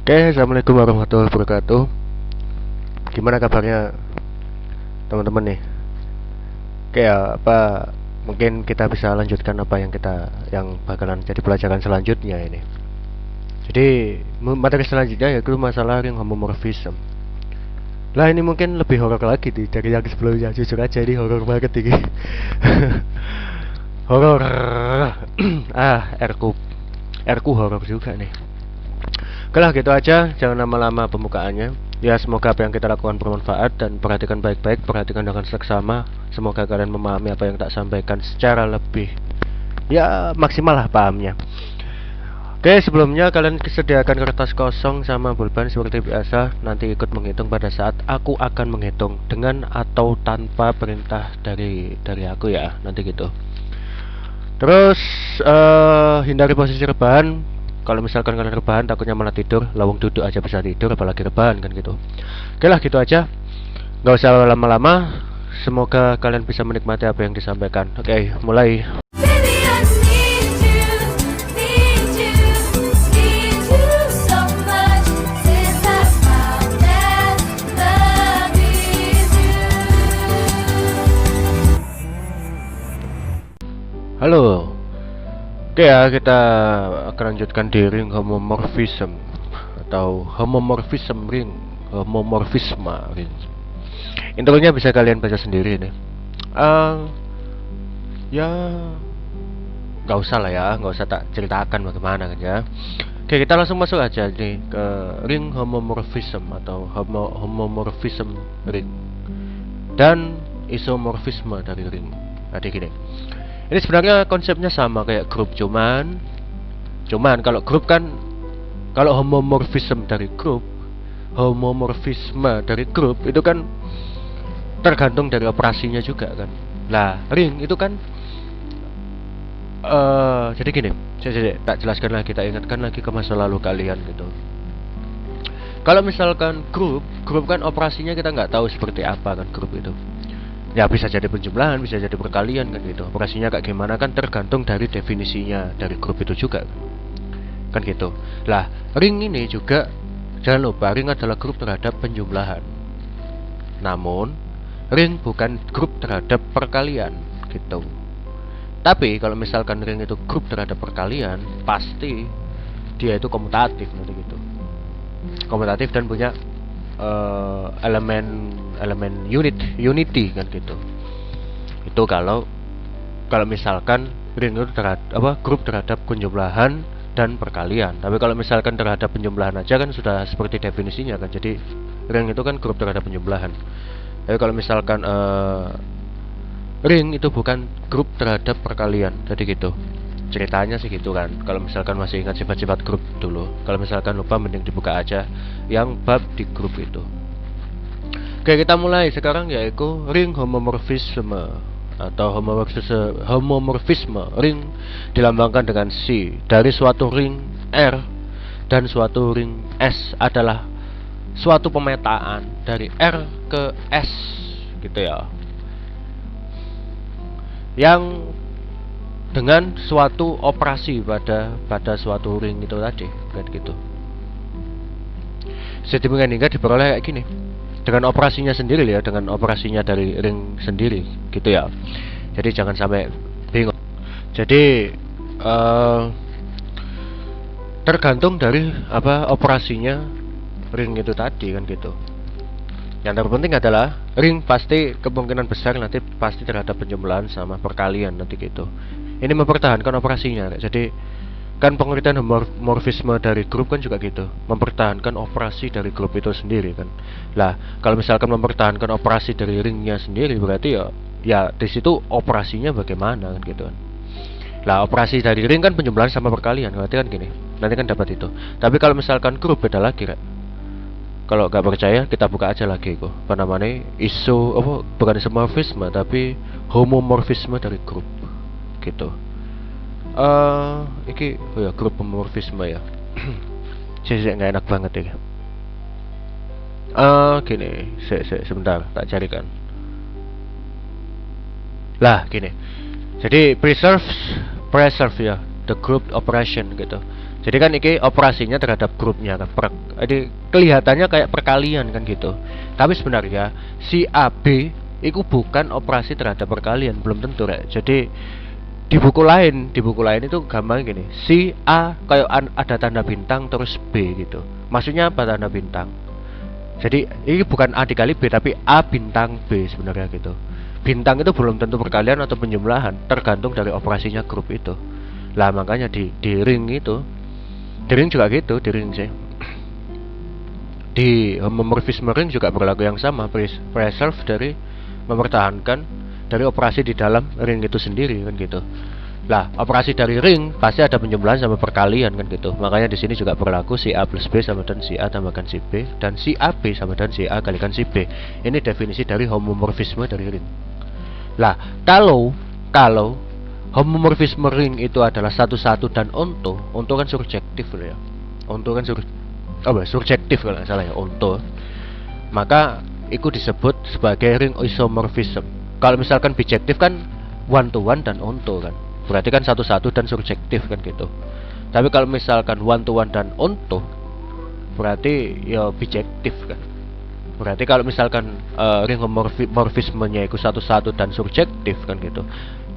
Oke, assalamualaikum warahmatullahi wabarakatuh. Gimana kabarnya teman-teman nih? Oke ya, mungkin kita bisa lanjutkan apa yang bakalan jadi pelajaran selanjutnya ini. Jadi materi selanjutnya yaitu masalah ring homomorphism. Lah ini mungkin lebih horor lagi dari yang sebelumnya. Jujur aja ini horor banget ini. Horor. RQ horor juga nih. Oke lah, gitu aja, jangan lama-lama pembukaannya. Ya, semoga apa yang kita lakukan bermanfaat dan perhatikan baik-baik, perhatikan dengan seksama. Semoga kalian memahami apa yang tak sampaikan secara lebih maksimal lah pahamnya. Oke, sebelumnya kalian sediakan kertas kosong sama pulpen seperti biasa. Nanti ikut menghitung pada saat aku akan menghitung, dengan atau tanpa perintah dari aku ya, nanti gitu. Terus hindari posisi rebahan. Kalau misalkan kalian rebahan takutnya malah tidur. Lawang duduk aja bisa tidur, apalagi rebahan kan gitu. Oke lah, gitu aja, nggak usah lama-lama. Semoga kalian bisa menikmati apa yang disampaikan. Oke, mulai. Halo. Oke ya, kita akan lanjutkan di ring homomorphism atau homomorphism ring, homomorphisme ring. Intronya bisa kalian baca sendiri nih. Ya nggak usah lah ya, nggak usah tak ceritakan bagaimana kan ya. Oke, kita langsung masuk aja nih ke ring homomorphism atau homomorphism ring dan isomorfisme dari ring. Jadi gini. Ini sebenarnya konsepnya sama kayak grup, cuman kalau grup kan, kalau homomorfisme dari grup itu kan tergantung dari operasinya juga kan. Lah, ring itu kan jadi gini, saya tak jelaskan lagi, tak ingatkan lagi ke masa lalu kalian gitu. Kalau misalkan grup kan operasinya kita nggak tahu seperti apa kan grup itu. Ya bisa jadi penjumlahan, bisa jadi perkalian kan gitu. Operasinya kayak gimana kan tergantung dari definisinya dari grup itu juga kan gitu. Lah, ring ini juga jangan lupa, ring adalah grup terhadap penjumlahan. Namun ring bukan grup terhadap perkalian gitu. Tapi kalau misalkan ring itu grup terhadap perkalian, pasti dia itu komutatif nanti gitu. Komutatif dan punya elemen unity kan gitu. Itu kalau misalkan ring itu grup terhadap penjumlahan dan perkalian. Tapi kalau misalkan terhadap penjumlahan aja kan sudah seperti definisinya kan. Jadi ring itu kan grup terhadap penjumlahan. Tapi kalau misalkan ring itu bukan grup terhadap perkalian. Jadi gitu ceritanya sih gitu kan. Kalau misalkan masih ingat sifat-sifat grup dulu, kalau misalkan lupa mending dibuka aja yang bab di grup itu. Oke, kita mulai sekarang yaitu ring homomorfisme atau homomorfisme. Ring dilambangkan dengan C. Dari suatu ring R dan suatu ring S adalah suatu pemetaan dari R ke S gitu ya, yang dengan suatu operasi pada suatu ring itu tadi kan gitu. Sedemikian hingga diperoleh kayak gini dengan operasinya sendiri ya, dengan operasinya dari ring sendiri gitu ya. Jadi jangan sampai bingung. Jadi tergantung dari operasinya ring itu tadi kan gitu. Yang terpenting adalah ring pasti kemungkinan besar nanti pasti terhadap penjumlahan sama perkalian nanti gitu. Ini mempertahankan operasinya. Jadi kan pengertian homomorfisme dari grup kan juga gitu, mempertahankan operasi dari grup itu sendiri kan. Lah, kalau misalkan mempertahankan operasi dari ringnya sendiri, berarti ya di situ operasinya bagaimana kan gitu kan. Lah, operasi dari ring kan penjumlahan sama perkalian, berarti kan gini. Nanti kan dapat itu. Tapi kalau misalkan grup beda lagi, Rek. Kalau nggak percaya kita buka aja lagi kok. Apa namanya? Bukan isomorfisme tapi homomorfisme dari grup. Gitu. Grup homomorfisme ya. Saya nggak enak banget ya. Gini, sebentar tak carikan. Lah, gini. Jadi preserve ya. the group operation gitu. Jadi kan ini operasinya terhadap grupnya kan. Jadi kelihatannya kayak perkalian kan gitu. Tapi sebenarnya si AB itu bukan operasi terhadap perkalian, belum tentu ya. Jadi di buku lain itu gampang gini. Si A kayak ada tanda bintang terus B gitu. Maksudnya apa tanda bintang? Jadi ini bukan A dikali B tapi A bintang B sebenarnya gitu. Bintang itu belum tentu perkalian atau penjumlahan, tergantung dari operasinya grup itu. Lah makanya di ring itu, di ring juga gitu, di ring sih. Di homomorfisme ring juga berlaku yang sama, preserve dari mempertahankan dari operasi di dalam ring itu sendiri kan gitu. Lah, operasi dari ring pasti ada penjumlahan sama perkalian kan gitu. Makanya di sini juga berlaku si A plus B sama dan si A tambahkan si B dan si AB sama dan si A kalikan si B. Ini definisi dari homomorfisme dari ring. Lah, kalau homomorfisme ring itu adalah satu-satu dan onto kan surjektif ya. Onto kan surjektif kalau nggak salah ya, onto. Maka itu disebut sebagai ring isomorfism. Kalau misalkan bijektif kan one to one dan onto kan. Berarti kan satu-satu dan surjektif kan gitu. Tapi kalau misalkan one to one dan onto berarti ya bijektif kan. Berarti kalau misalkan ring homomorfismenya itu satu-satu dan surjektif kan gitu,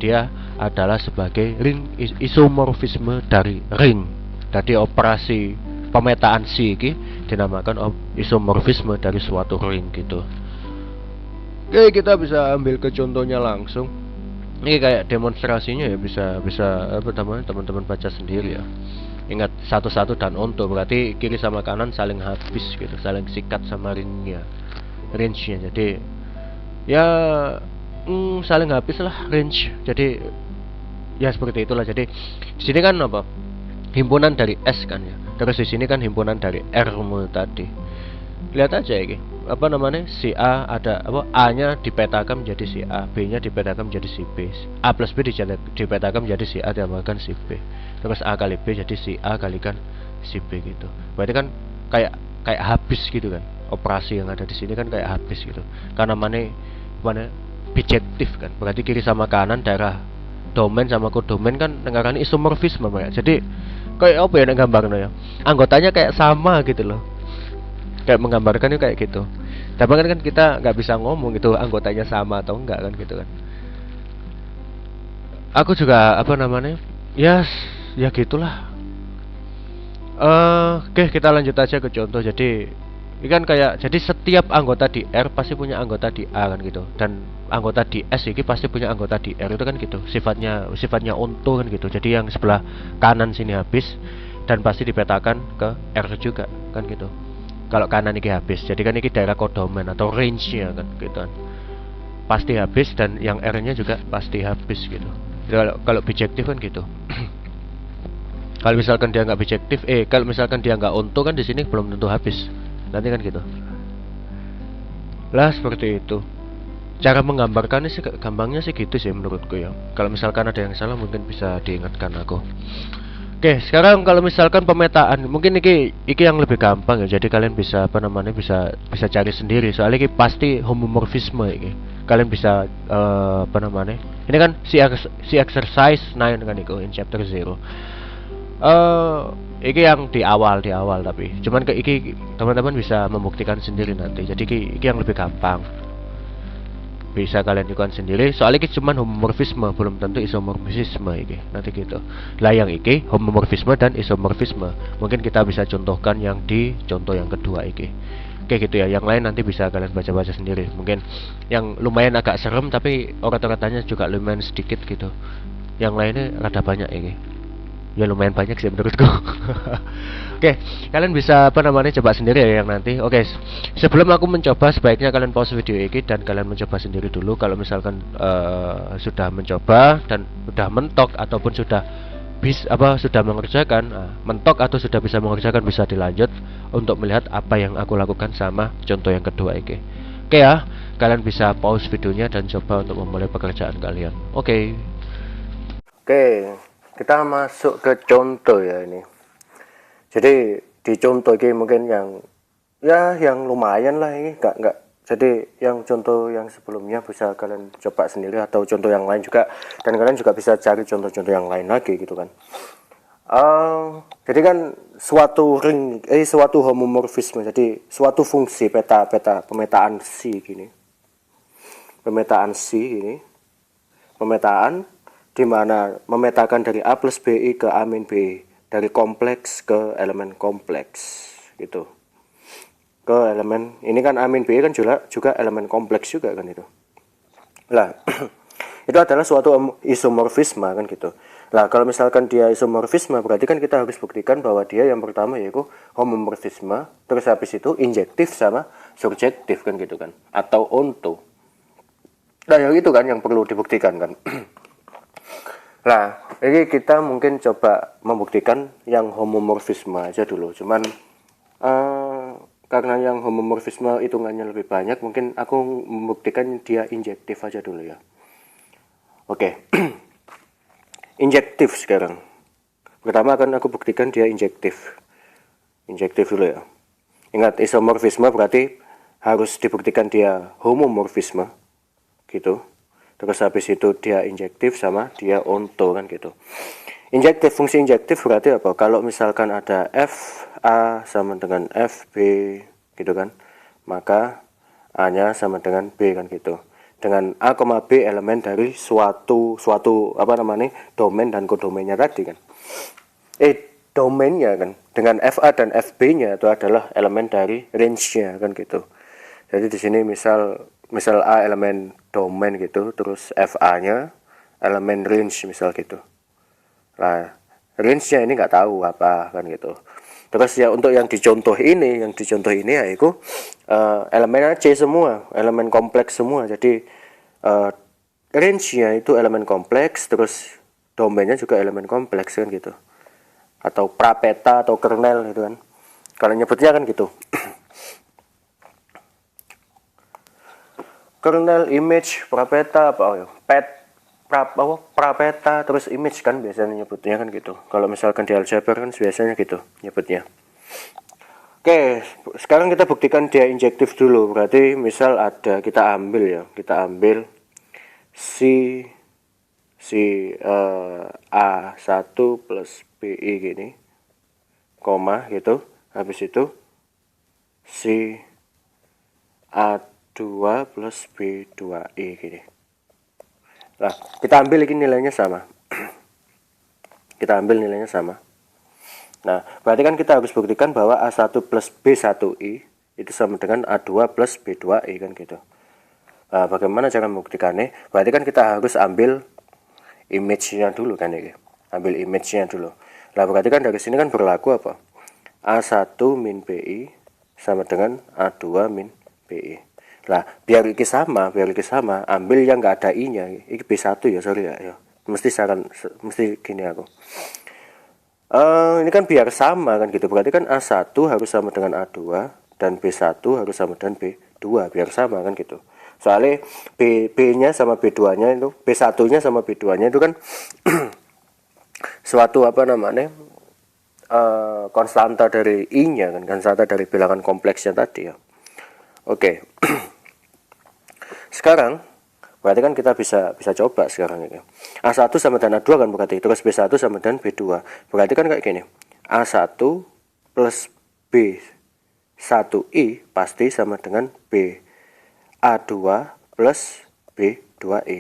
dia adalah sebagai ring isomorfisme dari ring. Jadi operasi pemetaan C ini dinamakan isomorfisme dari suatu ring gitu. Oke, kita bisa ambil ke contohnya langsung. Ini kayak demonstrasinya ya, bisa apa namanya, teman-teman baca sendiri ya. Ingat satu-satu dan onto berarti kiri sama kanan saling habis gitu, saling sikat sama ringnya, range-nya. Jadi ya saling habis lah range. Jadi ya seperti itulah. Jadi di sini kan apa? Himpunan dari S kan ya. Terus di sini kan himpunan dari R tadi. Lihat aja ini. Apa namanya? Si A ada apa? A-nya dipetakan menjadi si A, B-nya dipetakan menjadi si B. A plus B dipetakan menjadi si A tambahkan si B. Terus A kali B jadi si A kalikan si B gitu. Berarti kan kayak habis gitu kan. Operasi yang ada di sini kan kayak habis gitu. Karena mana bijektif kan. Berarti kiri sama kanan daerah domain sama kodomain kan dengarannya isomorfisme ya. Jadi kayak apa ya gambarnya ya? Anggotanya kayak sama gitu loh. Kayak menggambarkan itu kayak gitu. Tapi kan kita nggak bisa ngomong gitu anggotanya sama atau enggak kan gitu kan. Aku juga apa namanya? Ya gitulah. Oke, kita lanjut aja ke contoh. Jadi ini kan kayak jadi setiap anggota di R pasti punya anggota di A kan gitu. Dan anggota di S ini pasti punya anggota di R itu kan gitu. Sifatnya onto kan gitu. Jadi yang sebelah kanan sini habis dan pasti dipetakan ke R juga kan gitu. Kalau kanan ini habis, jadi kan ini daerah kodomen atau range-nya kan gitu kan. Pasti habis dan yang R-nya juga pasti habis gitu. Kalau bijektif kan gitu. Kalau misalkan dia nggak bijektif, kalau misalkan dia nggak onto kan di sini belum tentu habis. Nanti kan gitu. Lah seperti itu. Cara menggambarkannya sih gampangnya sih gitu sih menurutku ya. Kalau misalkan ada yang salah mungkin bisa diingatkan aku. Oke, sekarang kalau misalkan pemetaan, mungkin iki yang lebih gampang ya. Jadi kalian bisa apa namanya bisa cari sendiri. Soalnya ini pasti homomorfisme ini. Kalian bisa apa namanya? Ini kan si exercise 9 kan itu in chapter 0. Iki yang di awal tapi cuman ke iki teman-teman bisa membuktikan sendiri nanti. Jadi iki yang lebih gampang. Bisa kalian lakukan sendiri soalnya ini cuma homomorfisme belum tentu isomorfisme ini nanti gitu lah. Yang ini homomorfisme dan isomorfisme mungkin kita bisa contohkan yang di contoh yang kedua ini. Oke gitu ya, yang lain nanti bisa kalian baca-baca sendiri. Mungkin yang lumayan agak serem tapi orat-oratannya juga lumayan sedikit gitu. Yang lainnya rada banyak ini ya, lumayan banyak sih menurutku. Oke, kalian bisa apa namanya coba sendiri ya yang nanti. Oke, sebelum aku mencoba sebaiknya kalian pause video ini dan kalian mencoba sendiri dulu. Kalau misalkan sudah mencoba dan sudah mentok ataupun sudah sudah mengerjakan, mentok atau sudah bisa mengerjakan, bisa dilanjut untuk melihat apa yang aku lakukan sama contoh yang kedua ini. Oke ya, kalian bisa pause videonya dan coba untuk memulai pekerjaan kalian. Oke, kita masuk ke contoh ya ini. Jadi di contoh ini mungkin yang lumayan lah ini, nggak Jadi yang contoh yang sebelumnya bisa kalian coba sendiri atau contoh yang lain juga, dan kalian juga bisa cari contoh-contoh yang lain lagi gitu kan. Jadi kan suatu homomorfisme, jadi suatu fungsi pemetaan C gini, pemetaan di mana memetakan dari A plus BI ke A min BI, dari kompleks ke elemen kompleks gitu, ke elemen ini kan A min BI kan juga elemen kompleks juga kan itu lah. Itu adalah suatu isomorfisme kan gitu. Nah, kalau misalkan dia isomorfisme, berarti kan kita harus buktikan bahwa dia yang pertama yaitu homomorfisme, terus habis itu injektif sama surjektif kan gitu kan, atau onto. Nah, yang itu kan yang perlu dibuktikan kan. Nah, ini kita mungkin coba membuktikan yang homomorfisme aja dulu. Cuman karena yang homomorfisme hitungannya lebih banyak, mungkin aku membuktikan dia injektif aja dulu ya. Oke. Injektif sekarang. Pertama akan aku buktikan dia injektif. Injektif dulu ya. Ingat, isomorfisme berarti harus dibuktikan dia homomorfisme gitu. Terus habis itu dia injektif sama dia onto kan gitu. Injektif, fungsi injektif berarti apa? Kalau misalkan ada FA sama dengan FB gitu kan, maka A-nya sama dengan B kan gitu. Dengan A, B elemen dari suatu domain dan kodomainnya tadi kan. Domainnya kan dengan FA dan FB-nya itu adalah elemen dari range-nya kan gitu. Jadi di sini misal A elemen domain gitu, terus FA-nya elemen range misal gitu. Nah, range-nya ini nggak tahu apa kan gitu. Terus ya untuk yang dicontoh ini yaitu elemennya C semua, elemen kompleks semua. Jadi range-nya itu elemen kompleks, terus domainnya juga elemen kompleks kan gitu. Atau prapeta atau kernel gitu kan. Kalau nyebutnya kan gitu. Kernel, image, prapeta prapeta terus image kan biasanya nyebutnya kan gitu. Kalau misalkan di aljabar kan biasanya gitu nyebutnya. Oke, sekarang kita buktikan dia injektif dulu. Berarti misal ada, kita ambil si A1 plus BI gini, koma gitu. Habis itu si A2 plus B2I gini. Nah, kita ambil ini nilainya sama. Nah, berarti kan kita harus buktikan bahwa A1 plus B1I itu sama dengan A2 plus B2I kan gitu. Nah, bagaimana cara membuktikannya? Berarti kan kita harus ambil image-nya dulu kan ya. Ambil image-nya dulu. Nah, berarti kan dari sini kan berlaku apa? A1 min BI sama dengan A2 min BI. Lah, biar iki sama, ambil yang enggak ada i-nya. Iki B1 ya, sorry ya. Mesti gini aku. Ini kan biar sama kan gitu. Berarti kan A1 harus sama dengan A2 dan B1 harus sama dengan B2 biar sama kan gitu. Soalnya B-nya sama B2-nya itu, B1-nya sama B2-nya itu kan suatu konstanta dari i-nya kan, konstanta dari bilangan kompleksnya tadi ya. Oke. Sekarang berarti kan kita bisa coba sekarang ini. A1 sama dengan A2 kan berarti, terus B1 sama dengan B2. Berarti kan kayak gini. A1 plus B1I pasti sama dengan B A2 plus B2I.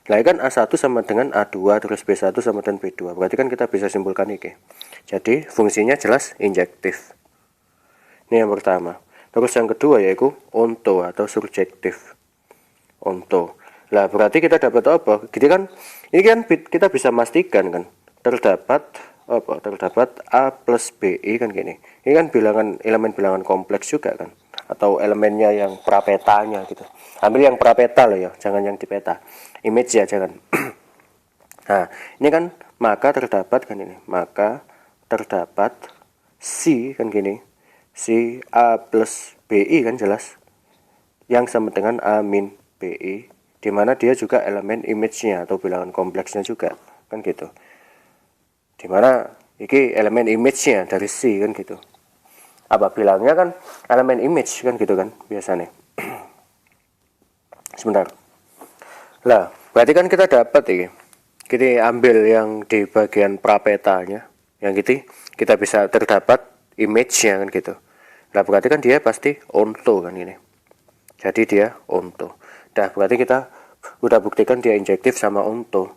Nah, kan A1 sama dengan A2 terus B1 sama dengan B2. Berarti kan kita bisa simpulkan ini. Jadi fungsinya jelas injektif. Ini yang pertama. Terus yang kedua yaitu onto atau surjektif. Onto. Lah berarti kita dapat apa? Jadi kan ini kan kita bisa pastikan kan terdapat A plus BI kan gini. Ini kan elemen bilangan kompleks juga kan, atau elemennya yang prapetanya gitu. Ambil yang prapeta loh ya, jangan yang di peta. Image ya jangan. Nah, ini kan maka terdapat si kan gini. Si A plus BI kan jelas yang sama dengan A min BI, di mana dia juga elemen image-nya atau bilangan kompleksnya juga kan gitu. Di mana iki elemen image-nya dari C, kan gitu. Apa bilangnya kan elemen image kan gitu kan biasanya. sebentar. Lah, berarti kan kita dapat ini. Kita ambil yang di bagian prapetanya, yang gitu kita bisa terdapat image-nya kan gitu. Lah berarti kan dia pasti onto kan ini. Jadi dia onto. Dah berarti kita udah buktikan dia injektif sama onto.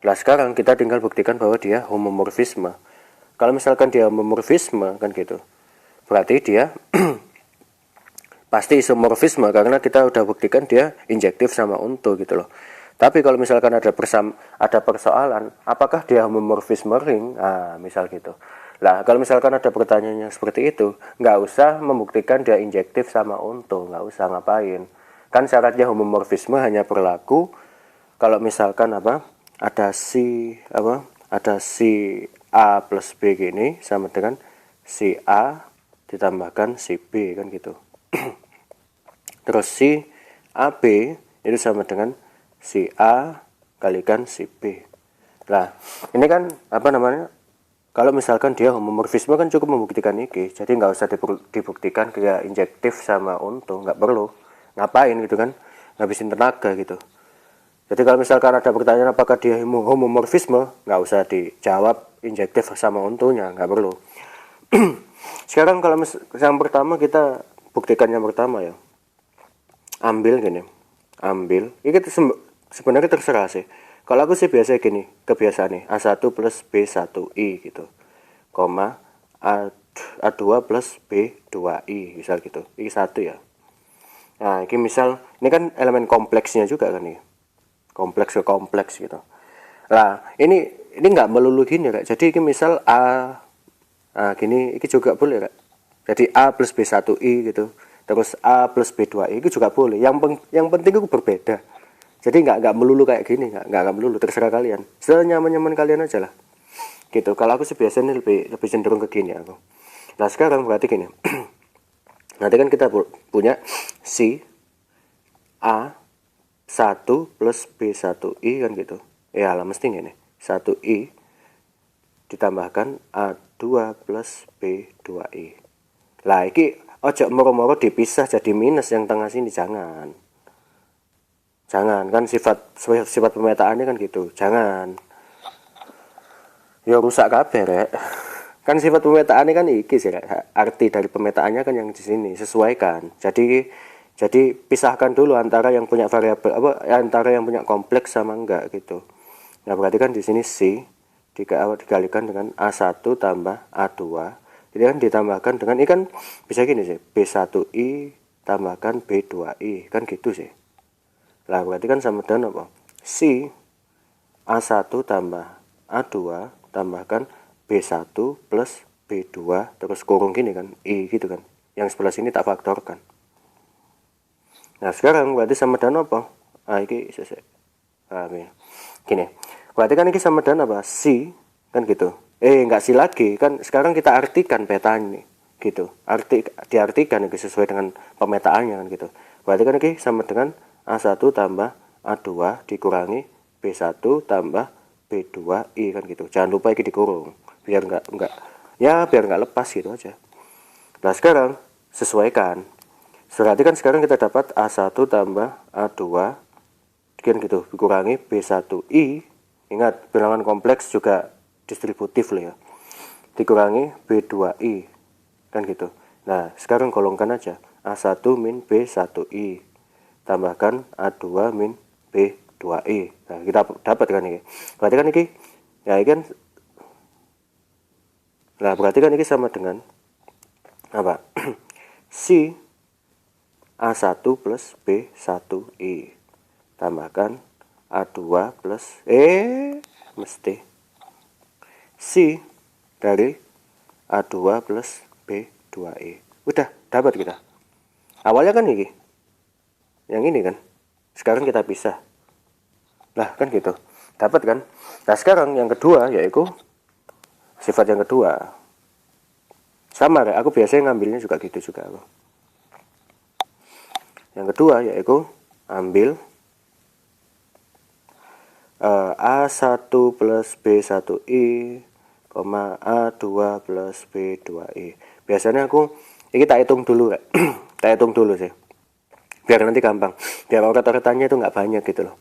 Lah sekarang kita tinggal buktikan bahwa dia homomorfisme. Kalau misalkan dia homomorfisme kan gitu, berarti dia pasti isomorfisme karena kita udah buktikan dia injektif sama onto gitu loh. Tapi kalau misalkan ada persoalan, apakah dia homomorfisme ring? Nah, misal gitu. Lah, kalau misalkan ada pertanyaan yang seperti itu, nggak usah membuktikan dia injektif sama onto, nggak usah ngapain. Kan syaratnya homomorfisme hanya berlaku kalau misalkan ada si A plus B gini sama dengan si A ditambahkan si B kan gitu. Terus si AB itu sama dengan si A kalikan si B. Nah, ini kan kalau misalkan dia homomorfisme kan cukup membuktikan ini, jadi nggak usah dibuktikan kayak injektif sama onto, nggak perlu. Ngapain gitu kan? Ngabisin tenaga gitu. Jadi kalau misalkan ada pertanyaan apakah dia homomorfisme, nggak usah dijawab injektif sama ontonya, nggak perlu. Sekarang kalau yang pertama kita buktikan yang pertama ya. Ambil gini. Ini sebenarnya terserah sih. Kalau aku sih biasa gini, kebiasaan nih, A1 plus B1I gitu. Koma A2 plus B2I misal gitu. Ini satu ya. Nah, ini misal ini kan elemen kompleksnya juga kan nih. Kompleks ke kompleks gitu. Nah, ini nggak melulu gini Kak. Jadi ini misal gini ini juga boleh Kak. Jadi A plus B1I gitu. Terus A plus B2I itu juga boleh. Yang penting itu berbeda. Jadi nggak melulu kayak gini, nggak melulu, terserah kalian. Senyaman-nyaman kalian aja lah. Gitu. Kalau aku sih biasanya lebih cenderung ke gini aku. Nah, sekarang berarti gini. Nanti kan kita punya si A1 plus B1I kan gitu. Ya lah mesti gini. 1I ditambahkan A2 plus B2I. Lah iki ojo moro-moro dipisah jadi minus yang tengah sini, jangan kan sifat pemetaannya kan gitu, jangan ya rusak kabeh rek. Kan sifat pemetaannya kan iki sih rek. Arti dari pemetaannya kan yang di sini sesuaikan, jadi pisahkan dulu antara yang punya variabel antara yang punya kompleks sama enggak gitu. Nah berarti kan di sini C dikalikan dengan A1 tambah A2. Jadi kan ditambahkan dengan ini kan bisa gini sih, B1I tambahkan B2I kan gitu sih. Lah berarti kan sama dengan apa? Si A1 tambah A2 tambahkan B1 plus B2 terus kurung gini kan, I gitu kan. Yang sebelah sini tak faktorkan. Nah sekarang berarti sama dengan apa? Ini gini. Berarti kan ini sama dengan apa? Si kan gitu. Enggak sih lagi kan, sekarang kita artikan petanya nih gitu. Diartikan ini sesuai dengan pemetaannya kan gitu. Berarti kan ini sama dengan A1 tambah A2 dikurangi B1 tambah B2I kan gitu. Jangan lupa ini dikurung biar enggak lepas gitu aja. Nah sekarang sesuaikan. Berarti kan sekarang kita dapat A1 tambah A2 kan gitu dikurangi B1I. Ingat bilangan kompleks juga distributif loh ya, dikurangi B2I kan gitu. Nah sekarang golongkan aja A1 min B1I tambahkan A2 min B2I. Nah kita dapat kan ini, berarti kan ini ya ini kan, nah berarti kan ini sama dengan apa? Si A1 plus B1I tambahkan A2 plus mesti C dari A2 plus B2E. Udah dapat kita. Awalnya kan ini. Yang ini kan. Sekarang kita pisah. Lah kan gitu. Dapat kan? Nah sekarang yang kedua yaitu sifat yang kedua. Sama ya, aku biasanya ngambilnya juga gitu juga aku. Yang kedua yaitu ambil A1 plus B1I, A2 plus B2I. Biasanya aku ini tak hitung dulu tak hitung dulu sih. biar nanti gampang, biar oret-oretannya itu nggak banyak gitu loh.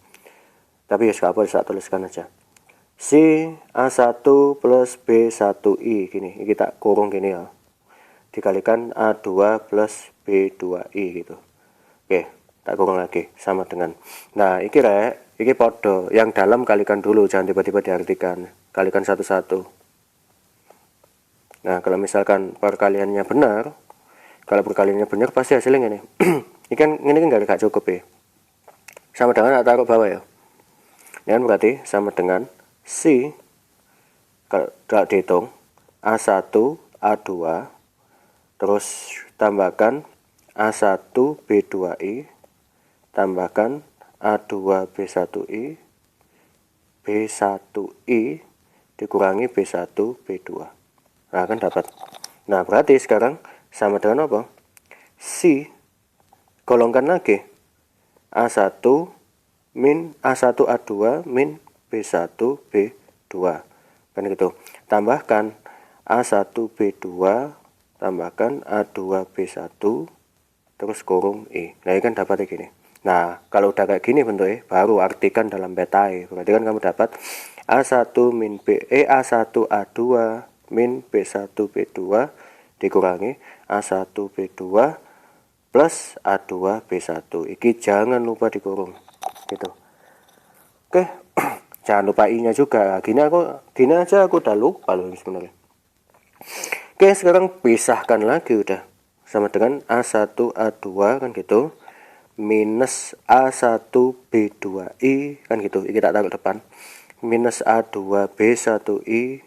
Tapi ya apa bisa tuliskan aja. Si A1 plus B1I gini, kita kurung gini ya, dikalikan A2 plus B2I gitu. Oke, tak kurung lagi sama dengan, nah iki rek, iki podo yang dalam kalikan dulu, jangan tiba-tiba diartikan, kalikan satu-satu. Nah kalau misalkan perkaliannya benar, kalau perkaliannya benar pasti hasilnya ini. Ini kan gak cukup ya, sama dengan tak taruh bawah ya. Ini kan berarti sama dengan si, kalau dihitung A1 A2 terus tambahkan A1 B2I tambahkan A2 B1I B1I dikurangi B1 B2. Nah kan dapat. Nah berarti sekarang sama dengan apa? Si golongkan lagi A1 min A1 A2 min B1 B2 kan gitu, tambahkan A1 B2 tambahkan A2 B1 terus kurung I. Nah ini kan dapat gini. Nah kalau udah kayak gini bentuknya baru artikan dalam petai, berarti kan kamu dapat A1 min A1 A2 min B1 B2 dikurangi A1 B2 plus A2 B1. Iki jangan lupa dikurung gitu. Oke, jangan lupa I nya juga. Gini aja aku udah lupa loh sebenarnya. Oke, sekarang pisahkan lagi udah, sama dengan A1 A2 kan gitu minus A1 B2I kan gitu, ini tak taruh depan, minus A2 B1I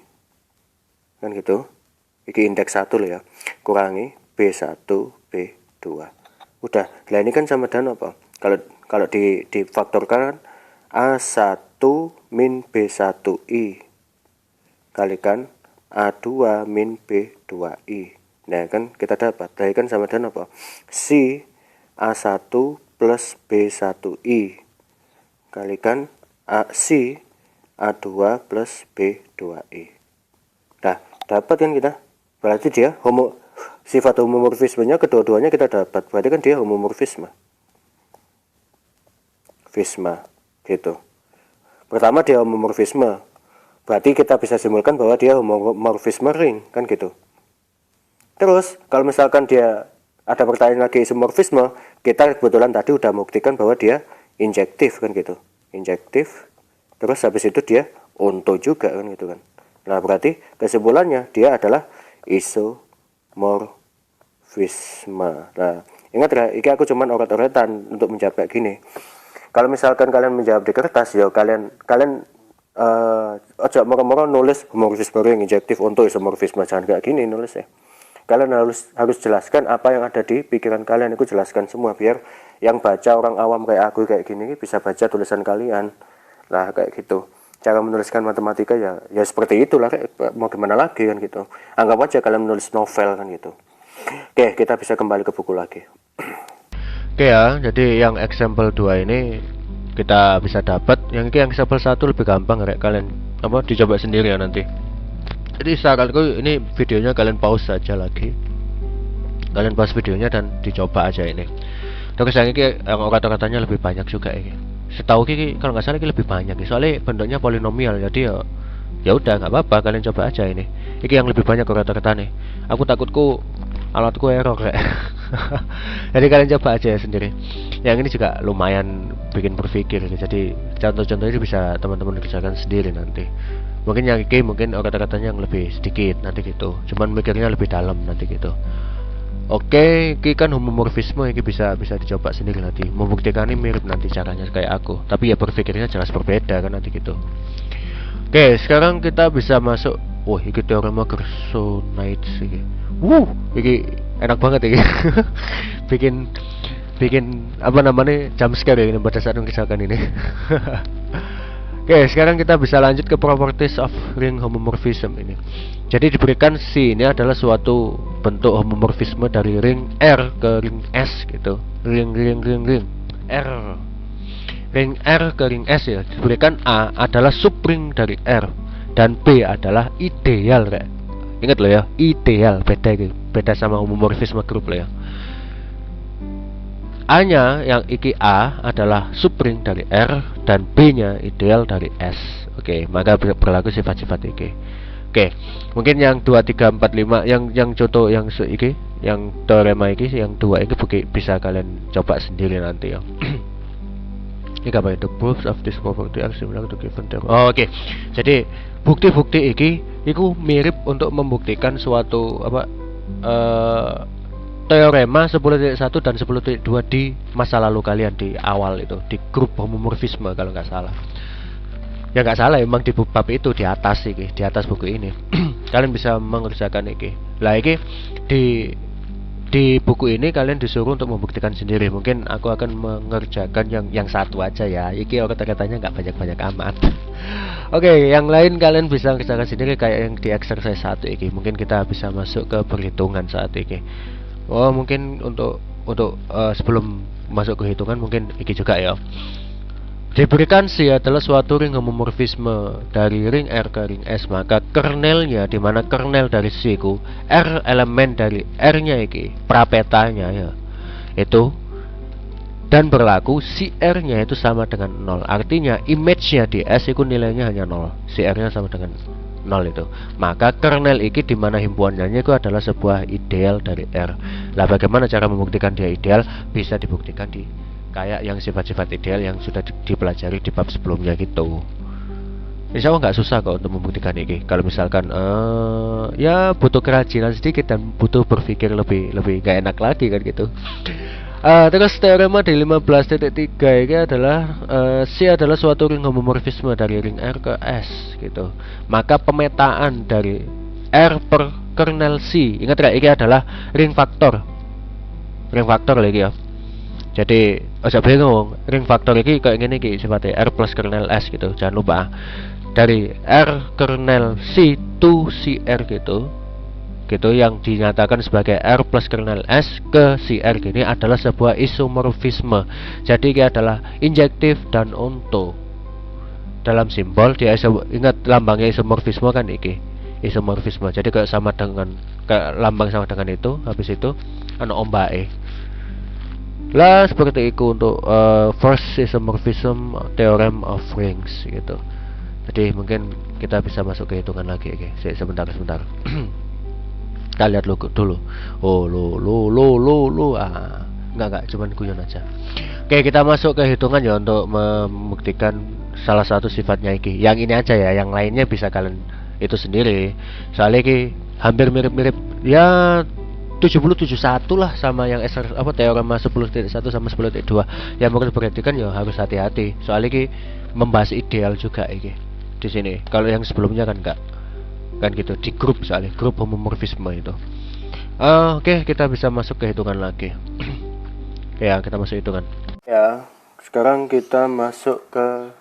kan gitu, ini indeks 1 loh ya, kurangi B1 B2. Udah, nah ini kan sama dengan apa? Kalau difaktorkan A1 min B1I kalikan A2 min B2I. Nah kan kita dapat, nah kan sama dengan apa? Si A1 plus B1I kalikan si A2 plus B2I. Nah dapat kan kita, berarti dia sifat homomorfismenya kedua-duanya kita dapat, berarti kan dia homomorfisme gitu. Pertama dia homomorfisme, berarti kita bisa simpulkan bahwa dia homomorfisme ring kan gitu. Terus kalau misalkan dia ada pertanyaan lagi isomorfisme, kita kebetulan tadi udah membuktikan bahwa dia injektif kan gitu, injektif. Terus habis itu dia onto juga kan gitu kan. Nah berarti kesimpulannya dia adalah isomorfisme. Nah ingat ya, ini aku cuman oret-oretan untuk menjawab kayak gini. Kalau misalkan kalian menjawab di kertas ya kalian ojo moro-moro nulis homomorfisme ring injektif onto isomorfisme, jangan kayak gini nulis ya. Kalian harus jelaskan apa yang ada di pikiran kalian, itu jelaskan semua biar yang baca orang awam kayak aku kayak gini bisa baca tulisan kalian. Nah kayak gitu. Cara menuliskan matematika ya seperti itulah, kayak mau gimana lagi kan gitu. Anggap aja kalian menulis novel kan gitu. Oke, kita bisa kembali ke buku lagi. Oke ya, jadi yang example 2 ini kita bisa dapat, yang example 1 lebih gampang kayak kalian dicoba sendiri ya nanti. Jadi saranku ini videonya kalian pause saja lagi, kalian pause videonya dan dicoba aja ini. Terus yang ini yang kata-katanya lebih banyak juga ini. Setahu ini kalau nggak salah ini lebih banyak, soalnya bentuknya polinomial, jadi ya udah nggak apa-apa, kalian coba aja ini. Ini yang lebih banyak kata-katanya. Aku takutku alatku error kayak. Jadi kalian coba aja ya sendiri. Yang ini juga lumayan bikin berpikir, jadi contoh-contoh ini bisa teman-teman kerjakan sendiri nanti. Mungkin yang ini mungkin kata-katanya yang lebih sedikit nanti gitu, cuman mikirnya lebih dalam nanti gitu. Oke, ini kan homomorfisme, ini bisa dicoba sendiri nanti. Membuktikan ini mirip nanti caranya kayak aku, tapi ya berpikirnya jelas berbeda kan nanti gitu. Oke, sekarang kita bisa masuk. Wah, ini teorema Gersonides ini. Ini enak banget ini. bikin apa namanya jump scare ya ini pada saat mengerjakan ini. Oke, sekarang kita bisa lanjut ke properties of ring homomorphism ini. Jadi diberikan C ini adalah suatu bentuk homomorfisme dari ring R ke ring S gitu. Ring R. Ring R ke ring S ya. Diberikan A adalah subring dari R dan B adalah ideal kayak. Ingat loh ya, ideal, beda sama homomorfisme grup loh ya. A-nya yang iki A adalah subring dari R dan B-nya ideal dari S. Oke, maka berlaku sifat-sifat iki. Oke, mungkin yang 2 3 4 5 yang contoh yang iki, yang teorema iki yang dua ini bisa kalian coba sendiri nanti ya. Ini apa itu? Proofs of this property are similar to given theorem. Oh, oke. Jadi bukti-bukti iki itu mirip untuk membuktikan suatu apa teorema 10.1 dan 10.2 di masa lalu kalian di awal itu di grup homomorfisme kalau nggak salah. Ya nggak salah, emang di bab itu di atas iki, di atas buku ini. Kalian bisa mengerjakan iki. Lah iki di buku ini kalian disuruh untuk membuktikan sendiri. Mungkin aku akan mengerjakan yang satu aja ya. Iki kata-katanya nggak banyak-banyak amat. Oke, yang lain kalian bisa kerjakan sendiri kayak yang di exercise 1 iki. Mungkin kita bisa masuk ke perhitungan saat ini. Oh, mungkin untuk sebelum masuk ke hitungan mungkin iki juga ya. Diberikan C adalah suatu ring homomorfisme dari ring R ke ring S, maka kernelnya, di mana kernel dari C ku R elemen dari R-nya iki, prapetanya ya, itu dan berlaku CR-nya itu sama dengan 0. Artinya image-nya di S itu nilainya hanya 0. CR-nya sama dengan 0 itu. Maka kernel iki di mana himpunannya itu adalah sebuah ideal dari R. Lah bagaimana cara membuktikan dia ideal? Bisa dibuktikan di kayak yang sifat-sifat ideal yang sudah dipelajari di bab sebelumnya gitu. Insya Allah nggak susah kok untuk membuktikan ini. Kalau misalkan ya butuh kerajinan sedikit dan butuh berpikir lebih nggak enak lagi kan gitu. Terus teorema di 15.3 ini adalah C adalah suatu ring homomorfisme dari ring R ke S gitu. Maka pemetaan dari R per kernel C, ingat gak, ini adalah ring faktor lagi ya. Jadi ojo bingung, ring faktor ini kayak gini ki sifatnya R plus kernel S gitu. Jangan lupa dari R kernel C to CR gitu yang dinyatakan sebagai R plus kernel S ke CR gini adalah sebuah isomorfisme. Jadi ini adalah injektif dan onto. Dalam simbol dia ingat lambangnya isomorfisme kan iki. Isomorfisme. Jadi kayak sama dengan lambang sama dengan itu, habis itu ana ombake. Lah seperti itu untuk first isomorphism theorem of rings gitu. Jadi mungkin kita bisa masuk ke hitungan lagi. Oke. Sebentar. Kita lihat dulu. Oh lo enggak cuman guyon aja. Oke, kita masuk ke hitungan ya untuk membuktikan salah satu sifatnya iki. Yang ini aja ya, yang lainnya bisa kalian itu sendiri. Soalnya iki hampir mirip-mirip ya 70-71 lah sama yang teorema 10.1 sama 10.2. Yang perlu diperhatikan ya harus hati-hati. Soalnya ini membahas ideal juga iki di sini. Kalau yang sebelumnya kan enggak. Kan gitu di grup, soalnya grup homomorfisme itu. Oke, kita bisa masuk ke hitungan lagi. Ya, kita masuk hitungan. Ya, sekarang kita masuk ke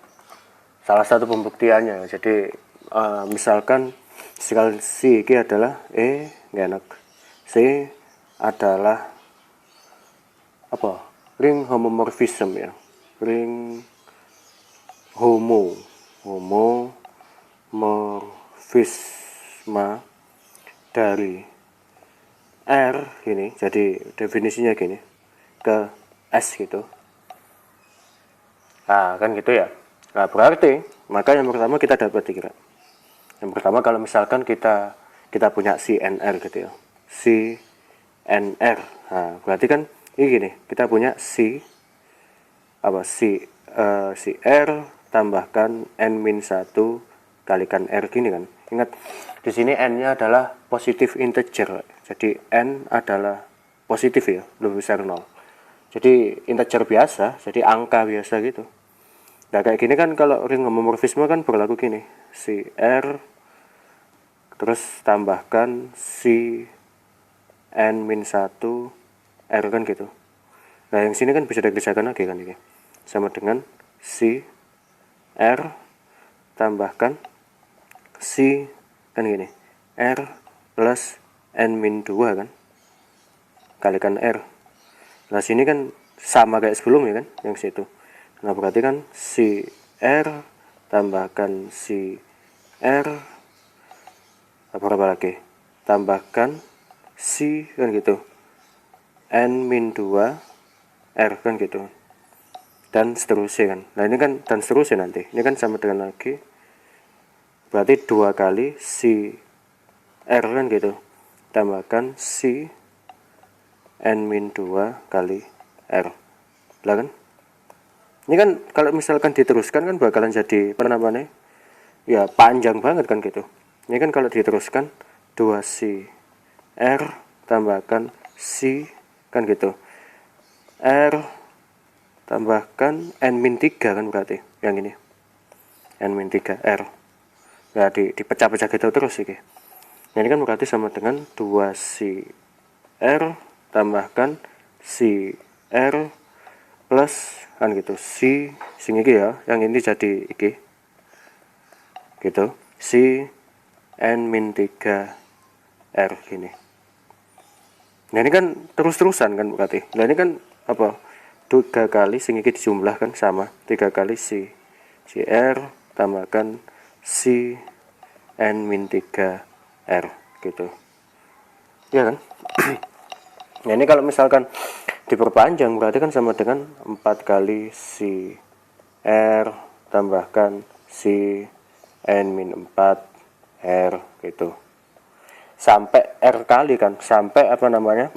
salah satu pembuktiannya. Jadi misalkan sekali C ini adalah nggak enak. C adalah apa? Ring homomorfism ya. Ring homomorfisme dari R gini. Jadi definisinya gini ke S gitu. Nah, kan gitu ya. Nah, berarti maka yang pertama kita dapat dikira. Yang pertama kalau misalkan kita punya CNR gitu ya. CNR. Nah, berarti kan ini gini, kita punya CR tambahkan N-1 kalikan R gini kan. Ingat, di sini N-nya adalah positif integer. Jadi N adalah positif ya, lebih besar 0. Jadi integer biasa, jadi angka biasa gitu. Nah, kayak gini kan kalau ring homomorfisme kan berlaku gini. CR terus tambahkan N-1 R kan gitu. Nah, yang sini kan bisa dikerjakan lagi kan ini. Sama dengan CR tambahkan kan gini. R plus N-2 kan. Kalikan R. Nah, sini kan sama kayak sebelumnya kan, yang situ. Nah, berarti kan CR tambahkan CR berapa lagi? Tambahkan C kan gitu. N-2 R kan gitu, dan seterusnya kan. Nah ini kan dan seterusnya nanti, ini kan sama dengan lagi, berarti 2 kali si R kan gitu, tambahkan si N-2 kali R lah kan. Ini kan kalau misalkan diteruskan kan bakalan jadi apa namanya, ya panjang banget kan gitu. Ini kan kalau diteruskan 2C R tambahkan C kan gitu, R tambahkan N-3 kan berarti yang ini N-3 R. Ya dipecah-pecah gitu terus sih. Nah ini kan berarti sama dengan 2C R tambahkan C R plus kan gitu C sing iki ya, yang ini jadi iki gitu, C N-3 R gini. Nah ini kan terus-terusan kan berarti. Nah ini kan apa, 3 kali sing iki dijumlahkan sama 3 kali C R tambahkan C N-3 R gitu ya kan. Nah ini kalau misalkan diperpanjang berarti kan sama dengan 4 kali C R tambahkan C N-4 R gitu, sampai R kali kan, sampai apa namanya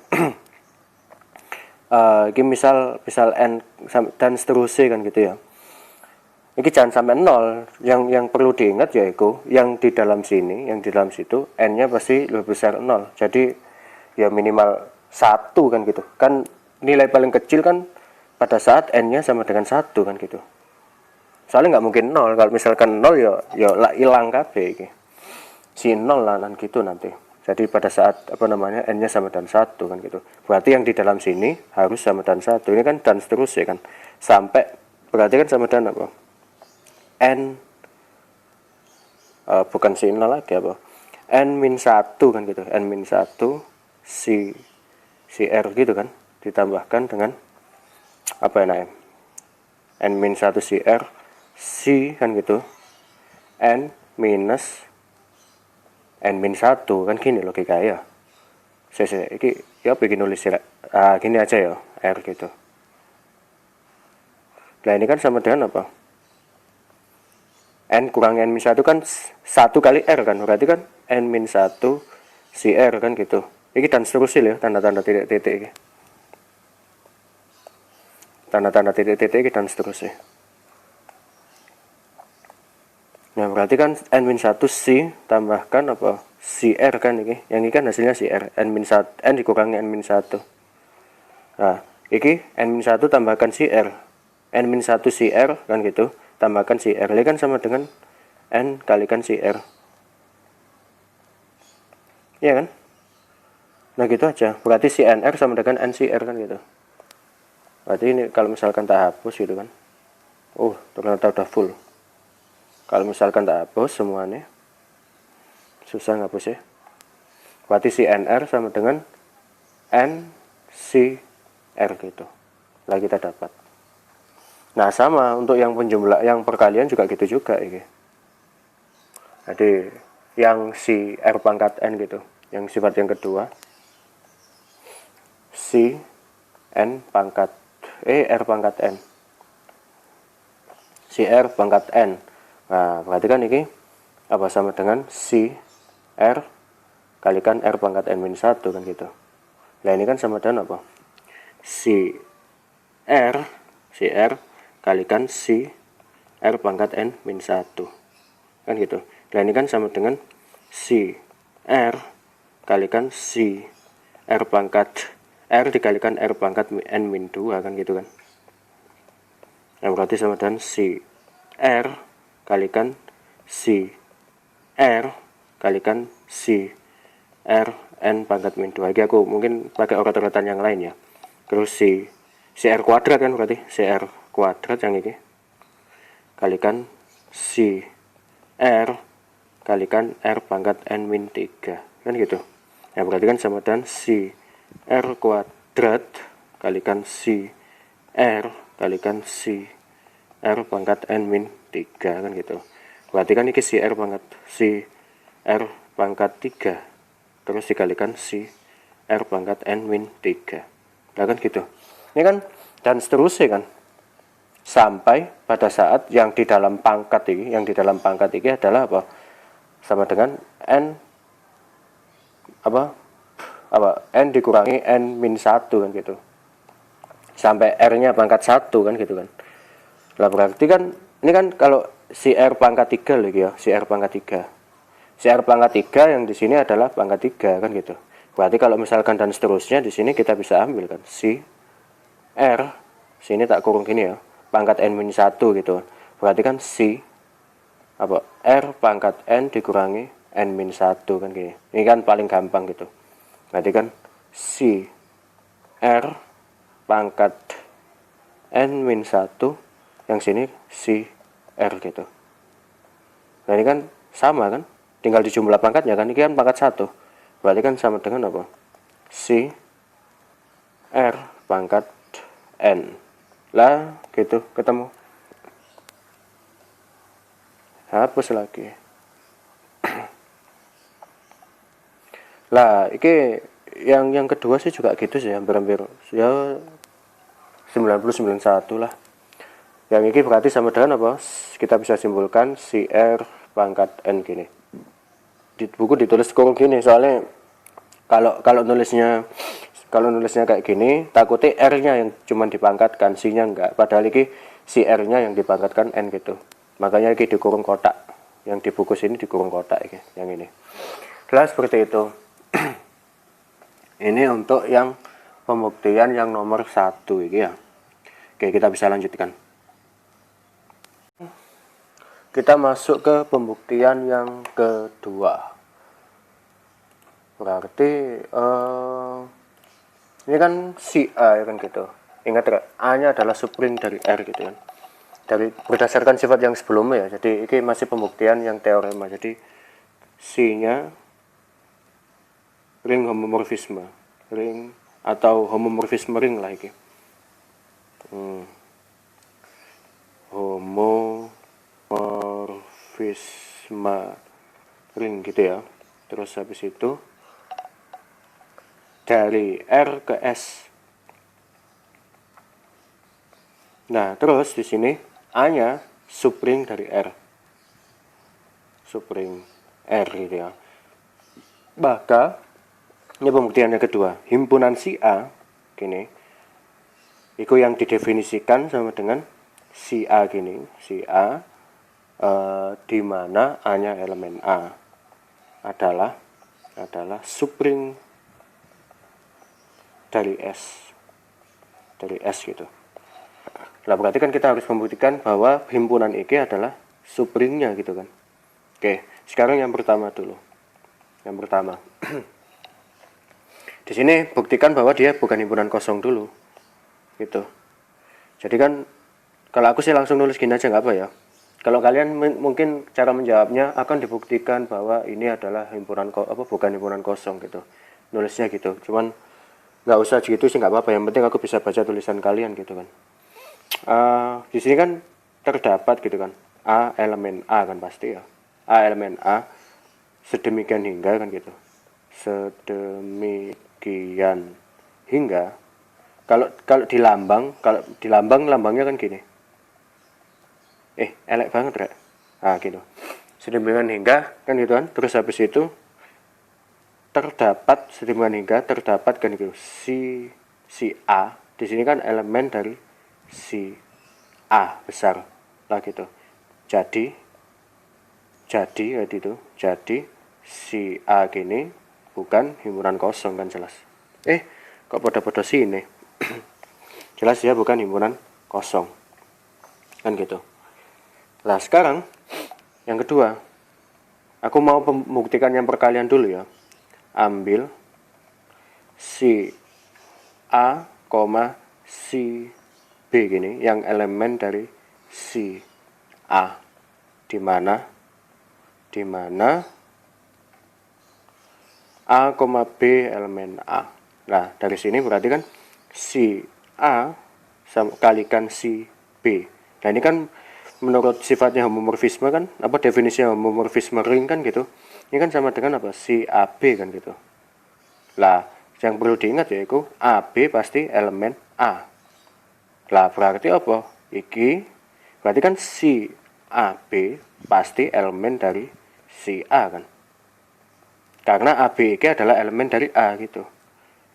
ini misal N dan seterusnya kan gitu ya. Ini jangan sampai 0. Yang perlu diingat yaitu yang di dalam sini, yang di dalam situ N-nya pasti lebih besar 0. Jadi ya minimal 1 kan gitu. Kan nilai paling kecil kan pada saat N-nya sama dengan 1 kan gitu. Soalnya nggak mungkin 0. Kalau misalkan 0 ya lah hilang kabeh iki. Si 0 lah kan gitu nanti. Jadi pada saat apa namanya N-nya sama dengan 1 kan gitu. Berarti yang di dalam sini harus sama dengan 1. Ini kan dan seterusnya kan. Sampai berarti kan sama dengan apa? N bukan si 0 lagi apa? N-1 kan gitu. N-1 si R gitu kan. Ditambahkan dengan apa ya namanya? N-1 si R C kan gitu. N minus N-1 kan gini logika ya. Saya ini ya bikin nulis gini aja ya, R gitu. Nah ini kan sama dengan apa? N kurang N-1 kan 1 kali R kan, berarti kan N-1 si R kan gitu. Ini dan seterusnya ya, tanda-tanda titik-titik ini. Tanda-tanda titik-titik ini dan seterusnya. Nah berarti kan N-1 C tambahkan apa? Si R kan ini. Yang ini kan hasilnya si R. N dikurangi N-1. Nah, ini N-1 tambahkan si R. N-1 si R kan gitu. Tambahkan si R. Ini kan sama dengan N kalikan si R. Iya kan? Nah gitu aja. Berarti si NR sama dengan N si R kan gitu. Berarti ini kalau misalkan tak hapus gitu kan. Ternyata udah full. Kalau misalkan tak hapus semuanya, susah ngapus ya. Berarti si NR sama dengan N si R gitu. Lah kita dapat. Nah sama untuk yang penjumlah, yang perkalian juga gitu juga ini. Jadi yang si R pangkat N gitu, yang sifat yang kedua, si N pangkat R pangkat N, si R pangkat N. Nah berarti kan ini apa sama dengan si R kalikan R pangkat N-1 kan gitu. Nah ini kan sama dengan apa? Si R kalikan si R pangkat N-1 kan gitu. Nah ini kan sama dengan si R kalikan si R pangkat R dikalikan R pangkat N-2 kan gitu kan. Nah berarti sama dengan si R kalikan si R kalikan si R N pangkat -2. Lagi aku mungkin pakai urutan yang lain ya. Terus si R kuadrat kan berarti si R kuadrat yang ini kalikan si R kalikan R pangkat N-3 kan gitu. Nah berarti kan sama dengan si R kuadrat kalikan si R kalikan si R pangkat N-3 kan gitu. Berarti kan ini si R pangkat 3 terus dikalikan si R pangkat N-3. Nah kan gitu. Ini kan dan seterusnya kan, sampai pada saat yang di dalam pangkat ini, adalah apa, sama dengan n n dikurangi n min 1 kan gitu, sampai r nya pangkat 1 kan gitu kan. Lah berarti kan ini kan kalau si r pangkat 3 lagi ya, si r pangkat 3 yang di sini adalah pangkat 3 kan gitu. Berarti kalau misalkan dan seterusnya di sini kita bisa ambil kan si r, sini tak kurung gini ya, pangkat n min 1 gitu. Berarti kan si r pangkat n dikurangi n min 1 kan gini. Ini kan paling gampang gitu. Berarti kan si r pangkat n min 1, yang sini si r gitu. Nah ini kan sama kan, tinggal dijumlah pangkatnya kan, ini kan pangkat 1. Berarti kan sama dengan apa, si r pangkat n. Lah gitu, ketemu. Hapus lagi. Lah iki yang kedua sih juga gitu sih, hampir-hampir ya 90-91 lah. Yang ini berarti sama dengan apa, kita bisa simpulkan si r pangkat n gini. Di buku ditulis kurung gini, soalnya kalau nulisnya kayak gini takutnya r-nya yang cuma dipangkatkan, c-nya enggak, padahal ini si r-nya yang dipangkatkan n gitu. Makanya ini dikurung kotak, yang di buku sini dikurung kotak ini, yang ini. Jelas seperti itu. Ini untuk yang pembuktian yang nomor 1 ini ya. Oke, kita bisa lanjutkan. Kita masuk ke pembuktian yang kedua. Berarti ini kan si A ya kan gitu. Ingat ya, A-nya adalah subring dari R gitu kan. Berdasarkan sifat yang sebelumnya ya. Jadi ini masih pembuktian yang teorema. Jadi C-nya ring homomorfisme, ring atau homomorfisme ring lah ini. Homomorfisme ring gitu ya. Terus habis itu dari R ke S. Nah, terus di sini A-nya subring dari R. Subring R gitu ya. Maka ini pembuktian yang kedua, himpunan si A gini. Itu yang didefinisikan sama dengan si A gini, si A di mana A-nya elemen A adalah subring dari S gitu. Nah berarti kan kita harus membuktikan bahwa himpunan iki adalah subringnya gitu kan. Oke, sekarang yang pertama dulu. Yang pertama, di sini buktikan bahwa dia bukan himpunan kosong dulu, gitu. Jadi kan kalau aku sih langsung nulis gini aja nggak apa ya. Kalau kalian mungkin cara menjawabnya akan dibuktikan bahwa ini adalah himpunan bukan himpunan kosong gitu. Nulisnya gitu. Cuman nggak usah gitu sih nggak apa-apa. Yang penting aku bisa baca tulisan kalian gitu kan. Di sini kan terdapat gitu kan. A elemen A kan pasti ya. A elemen A sedemikian hingga kan gitu. Sedemikian hingga kalau di lambang lambangnya kan gini. Elek banget rek. Gitu. Sedemikian hingga kan gitu kan. Terus habis itu terdapat sedemikian hingga terdapat kan gitu si A. Di sini kan elemen dari si A besar lah gitu. Jadi gitu. Jadi si A gini bukan himpunan kosong kan jelas. Kok podo-podo sini? Jelas ya bukan himpunan kosong. Kan gitu. Nah sekarang yang kedua, aku mau membuktikan yang perkalian dulu ya. Ambil si A, si B gini, yang elemen dari si A, di mana A, B elemen A. Nah dari sini berarti kan si A kalikan si B. Nah ini kan menurut sifatnya homomorfisme kan, definisi homomorfisme ring kan gitu. Ini kan sama dengan si AB kan gitu. Lah yang perlu diingat yaitu AB pasti elemen A. Lah berarti apa? Iki berarti kan si AB pasti elemen dari si A kan. Karena AB ini adalah elemen dari A gitu.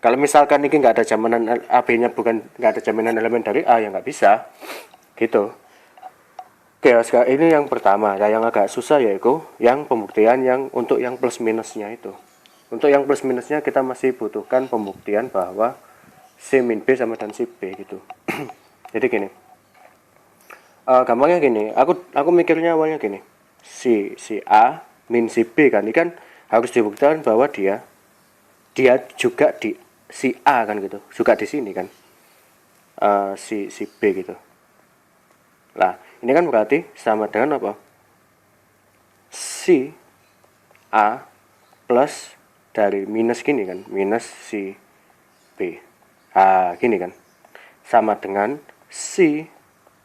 Kalau misalkan ini nggak ada jaminan AB-nya nggak ada jaminan elemen dari A, ya nggak bisa gitu. Oke, sekarang ini yang pertama. Nah, yang agak susah yaitu yang pembuktian yang untuk yang plus minusnya itu. Untuk yang plus minusnya kita masih butuhkan pembuktian bahwa C min B sama dengan si B gitu. Jadi gini, gampangnya gini, aku mikirnya awalnya gini, si A min si B kan, ini kan harus dibuktikan bahwa dia juga di si A kan gitu, juga di sini kan, si B gitu. Lah ini kan berarti sama dengan apa? Si A plus dari minus gini kan, minus si B. Gini kan, sama dengan si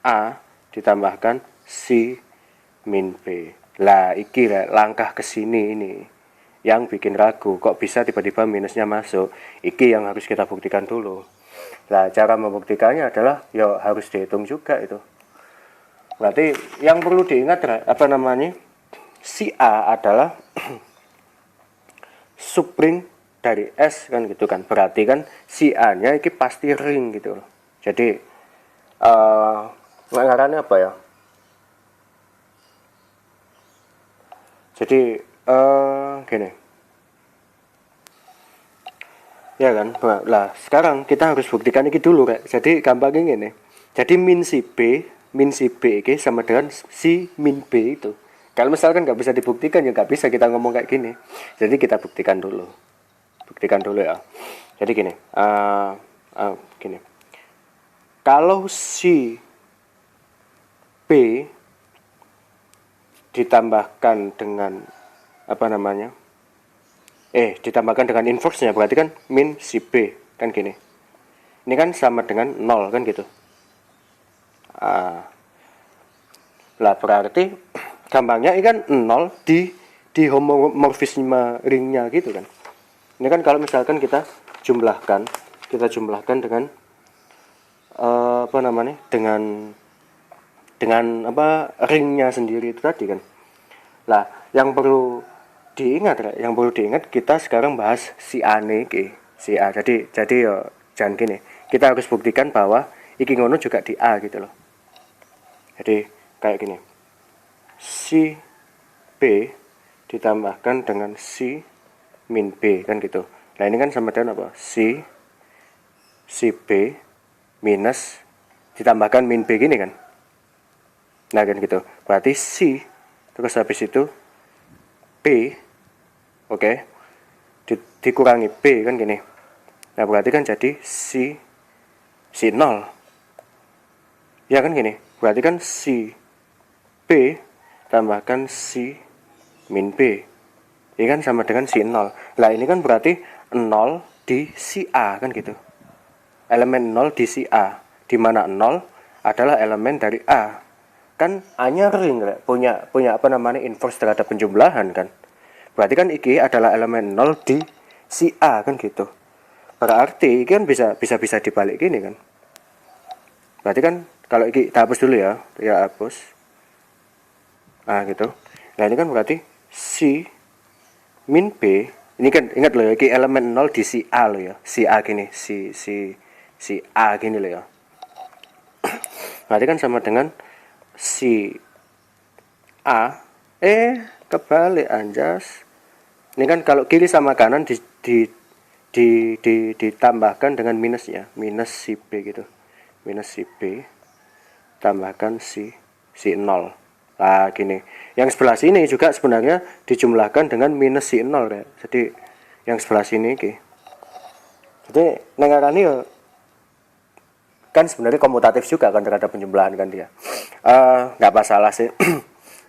A ditambahkan si min B. Lah iki langkah kesini ini yang bikin ragu, kok bisa tiba-tiba minusnya masuk. Iki yang harus kita buktikan dulu. Nah, cara membuktikannya adalah ya harus dihitung juga itu. Berarti yang perlu diingat apa namanya, si A adalah subring dari S kan gitu kan. Berarti kan si A nya ini pasti ring gitu loh. Jadi ngarannya apa ya, jadi gini ya kan. Lah sekarang kita harus buktikan ini dulu Rek. Jadi gampangnya gini, jadi min si B ini sama dengan si min B itu. Kalau misalkan nggak bisa dibuktikan ya nggak bisa kita ngomong kayak gini. Jadi kita buktikan dulu ya. Jadi gini, gini, kalau si B ditambahkan dengan apa namanya, ditambahkan dengan inverse-nya, berarti kan min si B kan gini. Ini kan sama dengan 0 kan gitu. Lah berarti gampangnya ini kan 0 di homomorfisme ringnya gitu kan. Ini kan kalau misalkan kita jumlahkan dengan apa namanya, dengan apa ringnya sendiri itu tadi kan. Lah yang perlu diingat kita sekarang bahas si A nih, si A. Jadi yo jangan gini, kita harus buktikan bahwa iki ngono juga di A gitu loh. Jadi kayak gini, si B ditambahkan dengan si min B kan gitu. Nah ini kan sama dengan apa, si B minus ditambahkan min B gini kan. Nah kan gitu, berarti si terus habis itu B, oke, dikurangi B kan gini. Nah berarti kan jadi si 0 ya kan gini. Berarti kan si B tambahkan si min B, ini kan sama dengan si 0. Lah ini kan berarti 0 di si A kan gitu. Elemen 0 di si A, di mana 0 adalah elemen dari A. Kan A-nya ring, punya apa namanya, inverse terhadap penjumlahan kan. Berarti kan iki adalah elemen 0 di si A kan gitu. Berarti kan bisa dibalik gini kan. Berarti kan kalau iki kita hapus dulu ya hapus. Gitu. Nah ini kan berarti si min B, ini kan ingat loh ya, iki elemen 0 di si A loh ya. Si A gini, si A gini loh ya. Berarti kan sama dengan si A, kebalik anjas. Ini kan kalau kiri sama kanan ditambahkan dengan minusnya, minus si B gitu. Minus si B tambahkan si 0. Nah gini, yang sebelah sini juga sebenarnya dijumlahkan dengan minus si 0 ya. Jadi yang sebelah sini iki. Jadi nengarani ya kan sebenarnya komutatif juga kan terhadap penjumlahan kan dia. Nggak masalah sih.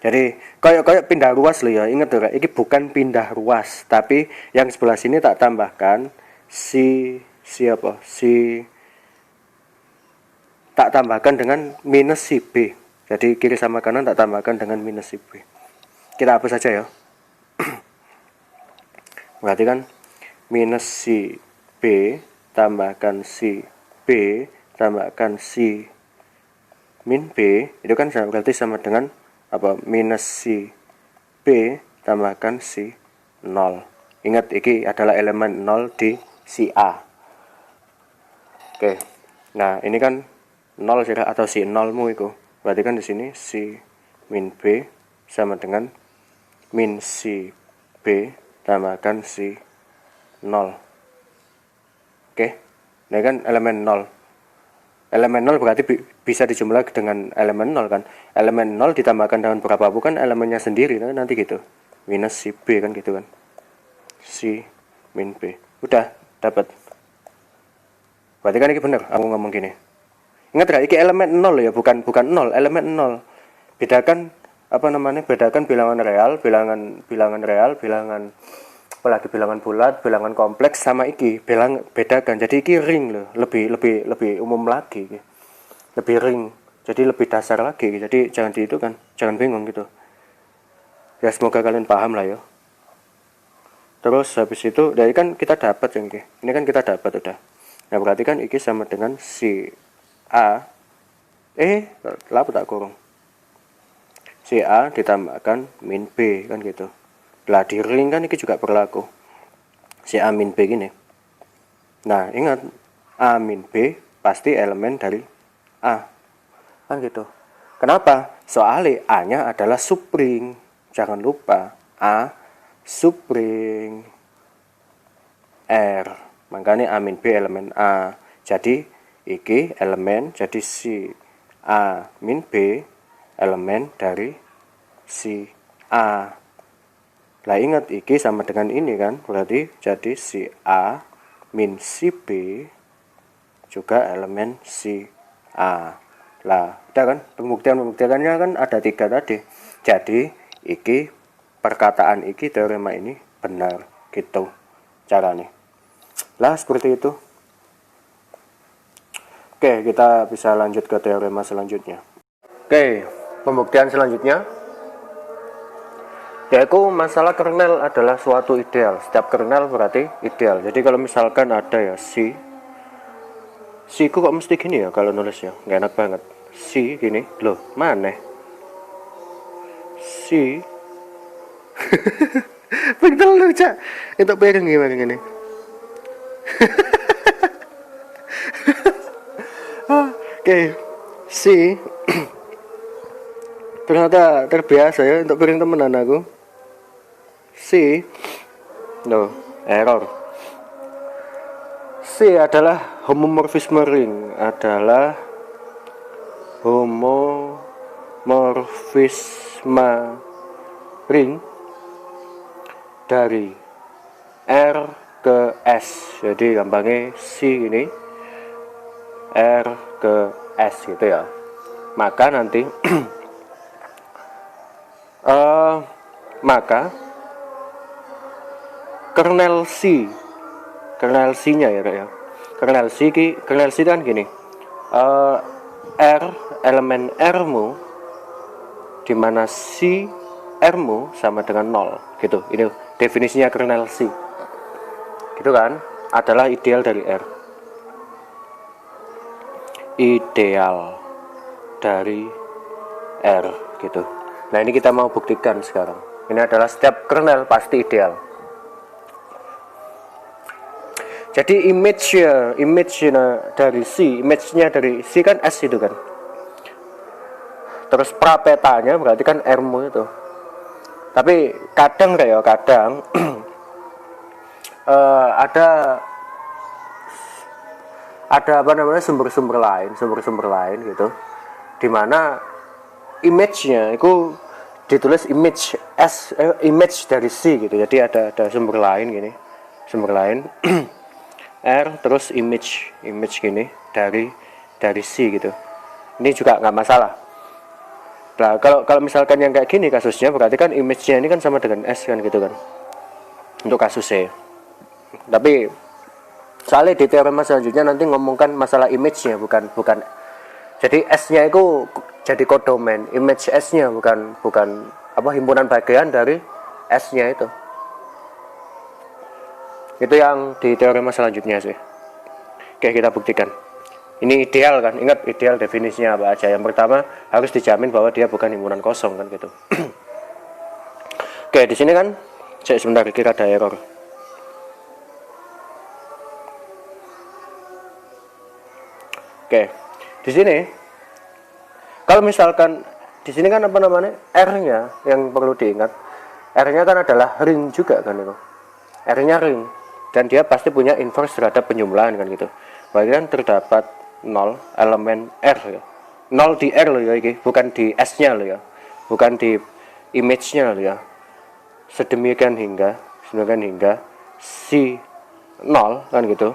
Jadi kayak pindah ruas loh ya. Ingat tuh, ini bukan pindah ruas, tapi yang sebelah sini tak tambahkan tak tambahkan dengan minus si B. Jadi kiri sama kanan tak tambahkan dengan minus si B. Kita hapus saja ya. Berarti kan minus si B tambahkan si B tambahkan si min B itu kan berarti sama dengan apa? Minus si B tambahkan si 0. Ingat, ini adalah elemen 0 di si A. Oke. Nah, ini kan 0 atau si 0 mu itu. Berarti kan di sini si min B sama dengan min si B tambahkan si 0. Oke. Nah, kan elemen 0. Elemen 0 berarti bisa dijumlah dengan elemen 0 kan. Elemen 0 ditambahkan dengan berapa bukan elemennya sendiri kan, nanti gitu. Minus si B kan gitu kan. Si min B. Udah dapat. Berarti kan ini bener aku ngomong gini. Ingat gak, ini elemen 0 ya, bukan 0, elemen 0. Bedakan apa namanya? Bedakan bilangan real, bilangan real, bilangan apalagi bilangan bulat, bilangan kompleks sama iki, bedakan. Jadi iki ring loh, lebih umum lagi, lebih ring, jadi lebih dasar lagi. Jadi jangan di itu kan, jangan bingung gitu. Ya semoga kalian paham lah ya. Terus habis itu, dari kan kita dapat yang ini kan kita dapat udah. Nah berarti kan iki sama dengan si A, lalu tak kurung. Si A ditambahkan min B kan gitu. Lah di ring kan ini juga berlaku si A min B gini. Nah ingat, A min B pasti elemen dari A kan gitu. Kenapa? Soalnya A nya adalah subring. Jangan lupa A subring R, makanya A min B elemen A. Jadi iki elemen, jadi si A min B elemen dari si A. Lah ingat, iki sama dengan ini kan, berarti jadi si A min si B juga elemen si A. Lah udah kan, pembuktiannya kan ada 3 tadi. Jadi iki perkataan iki, teorema ini benar gitu caranya. Lah seperti itu. Oke, kita bisa lanjut ke teorema selanjutnya. Oke, pembuktian selanjutnya yaitu masalah kernel adalah suatu ideal. Setiap kernel berarti ideal. Jadi kalau misalkan ada ya si ku kok mesti gini ya kalau nulis ya, nggak enak banget. Si gini, loh mana? Si betul loh cak, itu piring gimana ini? Oke, si ternyata terbiasa ya untuk piring temenan aku. Si no error. C adalah homomorfisme ring, adalah homomorfisme ring dari R ke S. Jadi gampangnya C ini R ke S gitu ya. Maka nanti maka kernel C-nya ya. Kernel C kan gini. R elemen R-mu di mana C R-mu sama dengan 0 gitu. Ini definisinya kernel C. Gitu kan? Adalah ideal dari R. Ideal dari R gitu. Nah, ini kita mau buktikan sekarang. Ini adalah setiap kernel pasti ideal. Jadi image-nya dari C, image-nya dari C kan S itu kan. Terus prapetanya berarti kan R-mu itu. Tapi kadang ada apa namanya sumber-sumber lain gitu. Dimana image-nya itu ditulis image S, image dari C gitu. Jadi ada sumber lain gini, sumber lain R terus image gini dari C gitu. Ini juga nggak masalah. Nah kalau misalkan yang kayak gini kasusnya berarti kan image-nya ini kan sama dengan S kan gitu kan. Untuk kasusnya. Tapi soalnya di teorema selanjutnya nanti ngomongkan masalah image-nya bukan. Jadi S-nya itu jadi kodomen, image S-nya bukan apa himpunan bagian dari S-nya itu. Itu yang di teorema selanjutnya sih. Oke, kita buktikan. Ini ideal kan, ingat ideal definisinya apa aja. Yang pertama harus dijamin bahwa dia bukan himpunan kosong kan gitu. Oke, di sini kan sebentar kira ada error. Oke, di sini kalau misalkan di sini kan apa namanya R-nya yang perlu diingat, R-nya kan adalah ring juga kan itu, R-nya ring dan dia pasti punya inverse terhadap penjumlahan kan gitu. Berarti kan terdapat 0 elemen R ya, 0 di R loh ya, ini bukan di S-nya loh ya, bukan di image-nya loh ya. Sedemikian hingga si 0 kan gitu,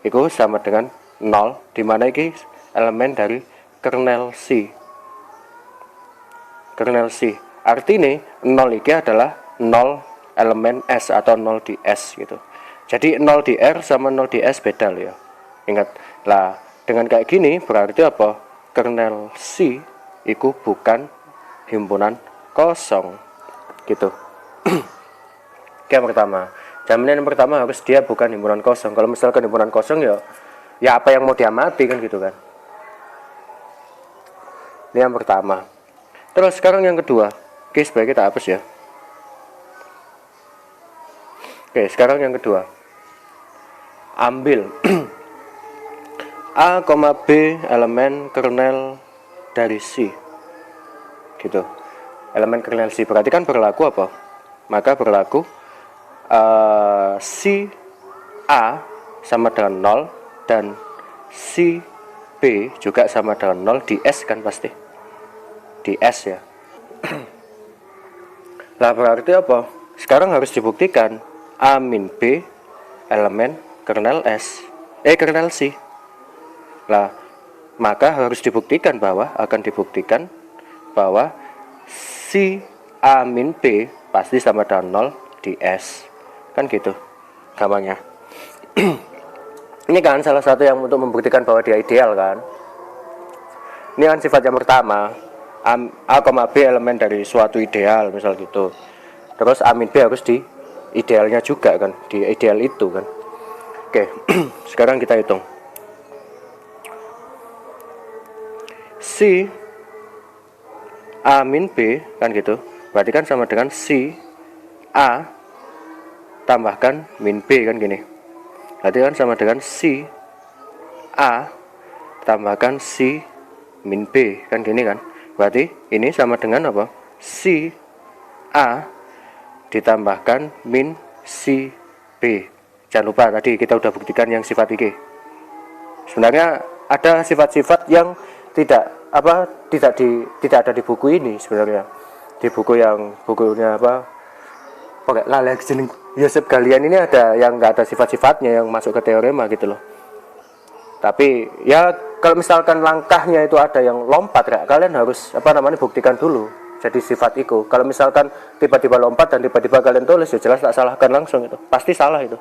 itu sama dengan 0 dimana ini elemen dari kernel C. Artinya 0 ini adalah 0 elemen S atau 0 di S gitu. Jadi 0 di R sama 0 di S beda loh ya. Ingat lah, dengan kayak gini berarti apa? Kernel C itu bukan himpunan kosong gitu. Oke, yang pertama, jaminan yang pertama harus dia bukan himpunan kosong. Kalau misalkan himpunan kosong ya apa yang mau diamati kan gitu kan. Ini yang pertama. Terus sekarang yang kedua. Oke, sebaiknya kita hapus ya. Oke, sekarang yang kedua. Ambil A, B elemen kernel dari C. Gitu. Elemen kernel C berarti kan berlaku apa? Maka berlaku si A sama dengan 0 dan si B juga sama dengan 0 di S kan pasti. Di S ya. Lah berarti apa? Sekarang harus dibuktikan A min B elemen kernel S. Kernel C. Lah maka harus dibuktikan bahwa si A min B pasti sama dengan 0 di S. Kan gitu gampangnya. Ini kan salah satu yang untuk membuktikan bahwa dia ideal kan. Ini kan sifat yang pertama, A, B elemen dari suatu ideal misal gitu. Terus A min B harus di idealnya juga kan, di ideal itu kan. Oke, sekarang kita hitung. Si A min B kan gitu, berarti kan sama dengan si A tambahkan min B kan gini. Berarti kan sama dengan si A tambahkan si min B kan gini kan. Berarti ini sama dengan apa? Si A ditambahkan min si B. Jangan lupa tadi kita udah buktikan yang sifat ini. Sebenarnya ada sifat-sifat yang tidak ada di buku ini sebenarnya. Di bukunya apa? Pakai lalai jeneng Yosef Galian ini ada yang nggak ada sifat-sifatnya yang masuk ke teorema gitu loh. Tapi ya kalau misalkan langkahnya itu ada yang lompat ya, kalian harus buktikan dulu jadi sifat itu. Kalau misalkan tiba-tiba lompat dan tiba-tiba kalian tulis ya jelas tak salahkan langsung, itu pasti salah itu,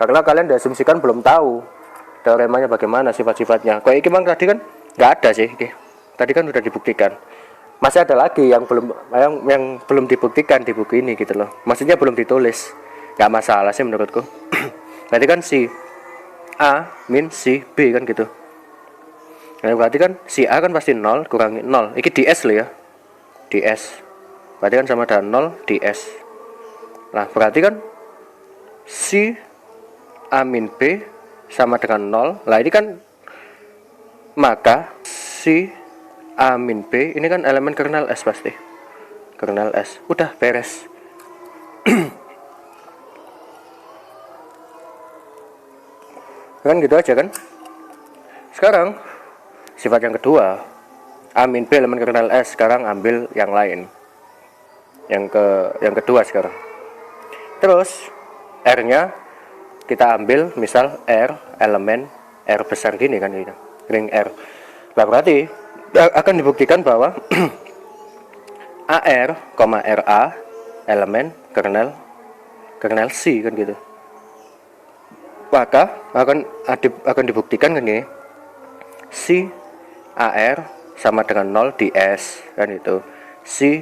karena kalian diasumsikan belum tahu teoremanya bagaimana sifat-sifatnya. Kayak ini tadi kan nggak ada sih, tadi kan udah dibuktikan. Masih ada lagi yang belum dibuktikan di buku ini gitu loh. Maksudnya belum ditulis. Nggak masalah sih menurutku. Berarti kan si A min si B kan gitu. Nah, berarti kan si A kan pasti 0 kurangi 0. Ini di S loh ya. Di S. Berarti kan sama dengan 0 di S. Nah, berarti kan si A min B sama dengan 0. Lah ini kan maka si A min B ini kan elemen kernel S pasti. Kernel S. Udah beres. Kan gitu aja kan. Sekarang sifat yang kedua, A min B elemen kernel S. Sekarang ambil yang lain. Yang kedua sekarang. Terus R-nya kita ambil misal R elemen R besar gini kan ini. Ring R. Nah, berarti akan dibuktikan bahwa AR, RA elemen kernel C kan gitu. Maka akan dibuktikan kan ini si AR sama dengan 0 di S kan itu. Si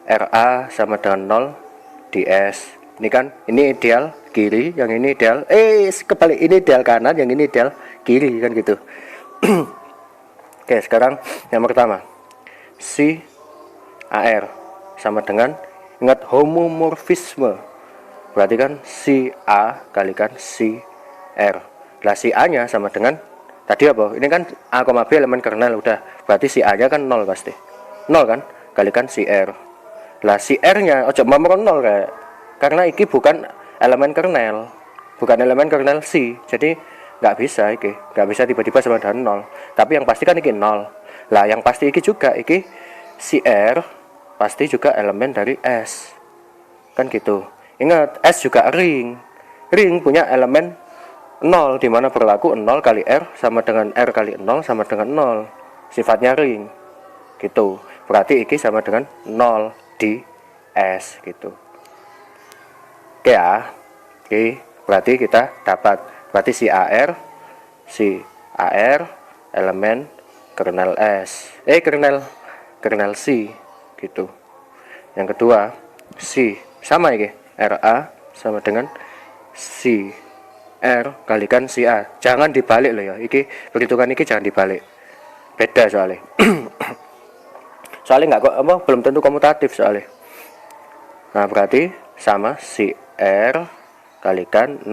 RA sama dengan 0 di S. Ini kan ini ideal kiri, yang ini del kebalik, ini del kanan, yang ini del kiri kan gitu. Oke, sekarang yang pertama si AR sama dengan, ingat homomorfisme, berarti kan si A kalikan si R. Lah si A nya sama dengan tadi apa? Ini kan A, B elemen kernel, udah berarti si A nya kan 0 pasti, 0 kan, kalikan si R. Lah si R nya ojo nomor 0 kayak, karena iki bukan elemen kernel, bukan elemen kernel C, jadi nggak bisa iki, nggak bisa tiba-tiba sama dengan 0. Tapi yang pasti kan iki 0. Lah yang pasti iki juga, iki si R pasti juga elemen dari S kan gitu. Ingat S juga ring, ring punya elemen 0, dimana berlaku 0 kali R sama dengan R kali 0 sama dengan 0, sifatnya ring gitu. Berarti iki sama dengan 0 di S gitu. Oke ya, oke, berarti kita dapat, berarti si AR elemen kernel S, kernel C gitu. Yang kedua C sama ya, RA sama dengan C R kalikan si A. Jangan dibalik loh ya, iki perhitungan iki jangan dibalik, beda soalnya. Soalnya nggak kok apa, belum tentu komutatif soalnya. Nah berarti sama si R kalikan 0.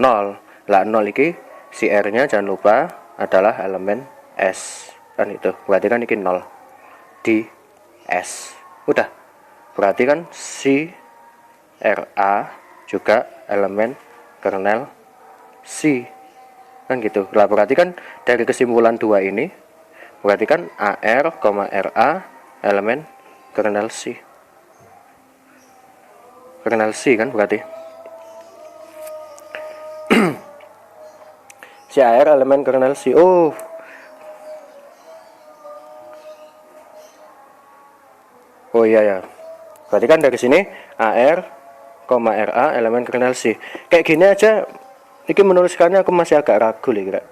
Lah 0 iki si R nya jangan lupa adalah elemen S kan itu, berarti kan iki 0 di S. Udah, berarti kan si RA juga elemen kernel C kan gitu. Lah berarti kan dari kesimpulan dua ini, berarti kan AR, RA elemen kernel C, kernel C kan berarti. Si AR elemen kernel C. Oh iya ya, berarti kan dari sini AR, RA elemen kernel C. Kayak gini aja, ini menuliskannya aku masih agak ragu nih kira.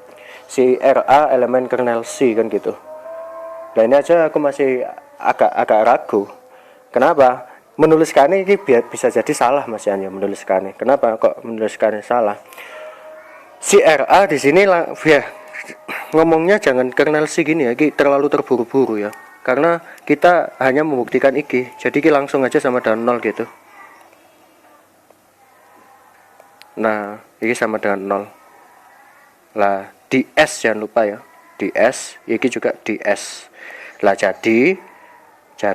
Si RA elemen kernel C kan gitu. Nah ini aja aku masih agak ragu. Kenapa? Menuliskannya ini bisa jadi salah Mas Yanyo menuliskannya. Kenapa kok menuliskannya salah? Si RA di sini lah ya, ngomongnya jangan kernel C gini ya, ini terlalu terburu-buru ya. Karena kita hanya membuktikan iki, jadi iki langsung aja sama dengan 0 gitu. Nah, ini sama dengan 0. Lah, di S jangan lupa ya. Di S, ini juga di S. Lah jadi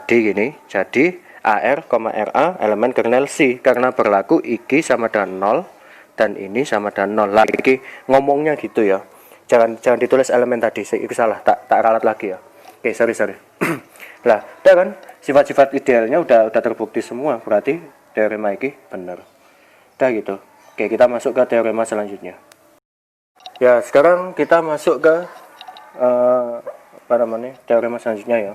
gini, jadi AR, RA elemen kernel C karena berlaku iki sama dengan 0 dan ini sama dengan 0. Lah, iki ngomongnya gitu ya. Jangan ditulis elemen tadi, itu salah, tak ralat lagi ya. Oke, sorry. Lah, udah kan sifat-sifat idealnya udah terbukti semua, berarti teorema iki bener. Udah gitu. Oke, kita masuk ke teorema selanjutnya. Ya, sekarang kita masuk ke teorema selanjutnya ya.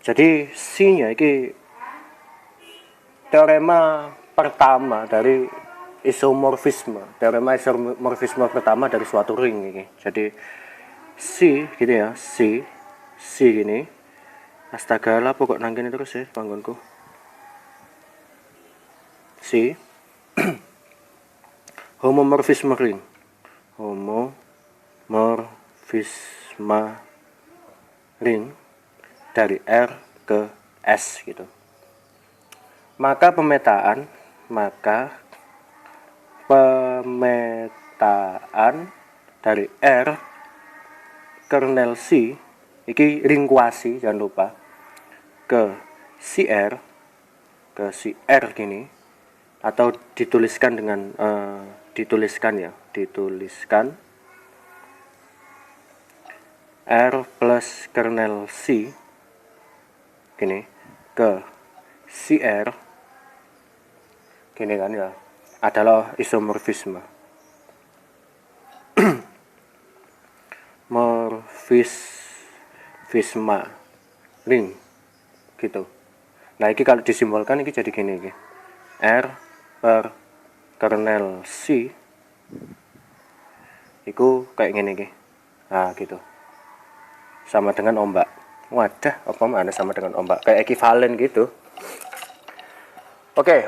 Jadi C-nya ini teorema pertama dari isomorfisme, teorema isomorfisme pertama dari suatu ring ini. Jadi C gitu ya, C gini. Astaga lah pokok nangkini terus ya panggonku. C homomorfisme ring, homomorfisme ring dari R ke S gitu. Maka pemetaan dari R kernel C iki ring kuasi, jangan lupa, ke CR gini, atau dituliskan dengan dituliskan R plus kernel C gini ke CR gini kan ya, adalah isomorfisme. Morfisme ring gitu. Nah ini kalau disimbolkan ini jadi gini iki. R per kernel C itu kayak gini iki. Nah gitu, sama dengan ombak. Wadah, apa mana sama dengan ombak, kayak ekivalen gitu. Oke.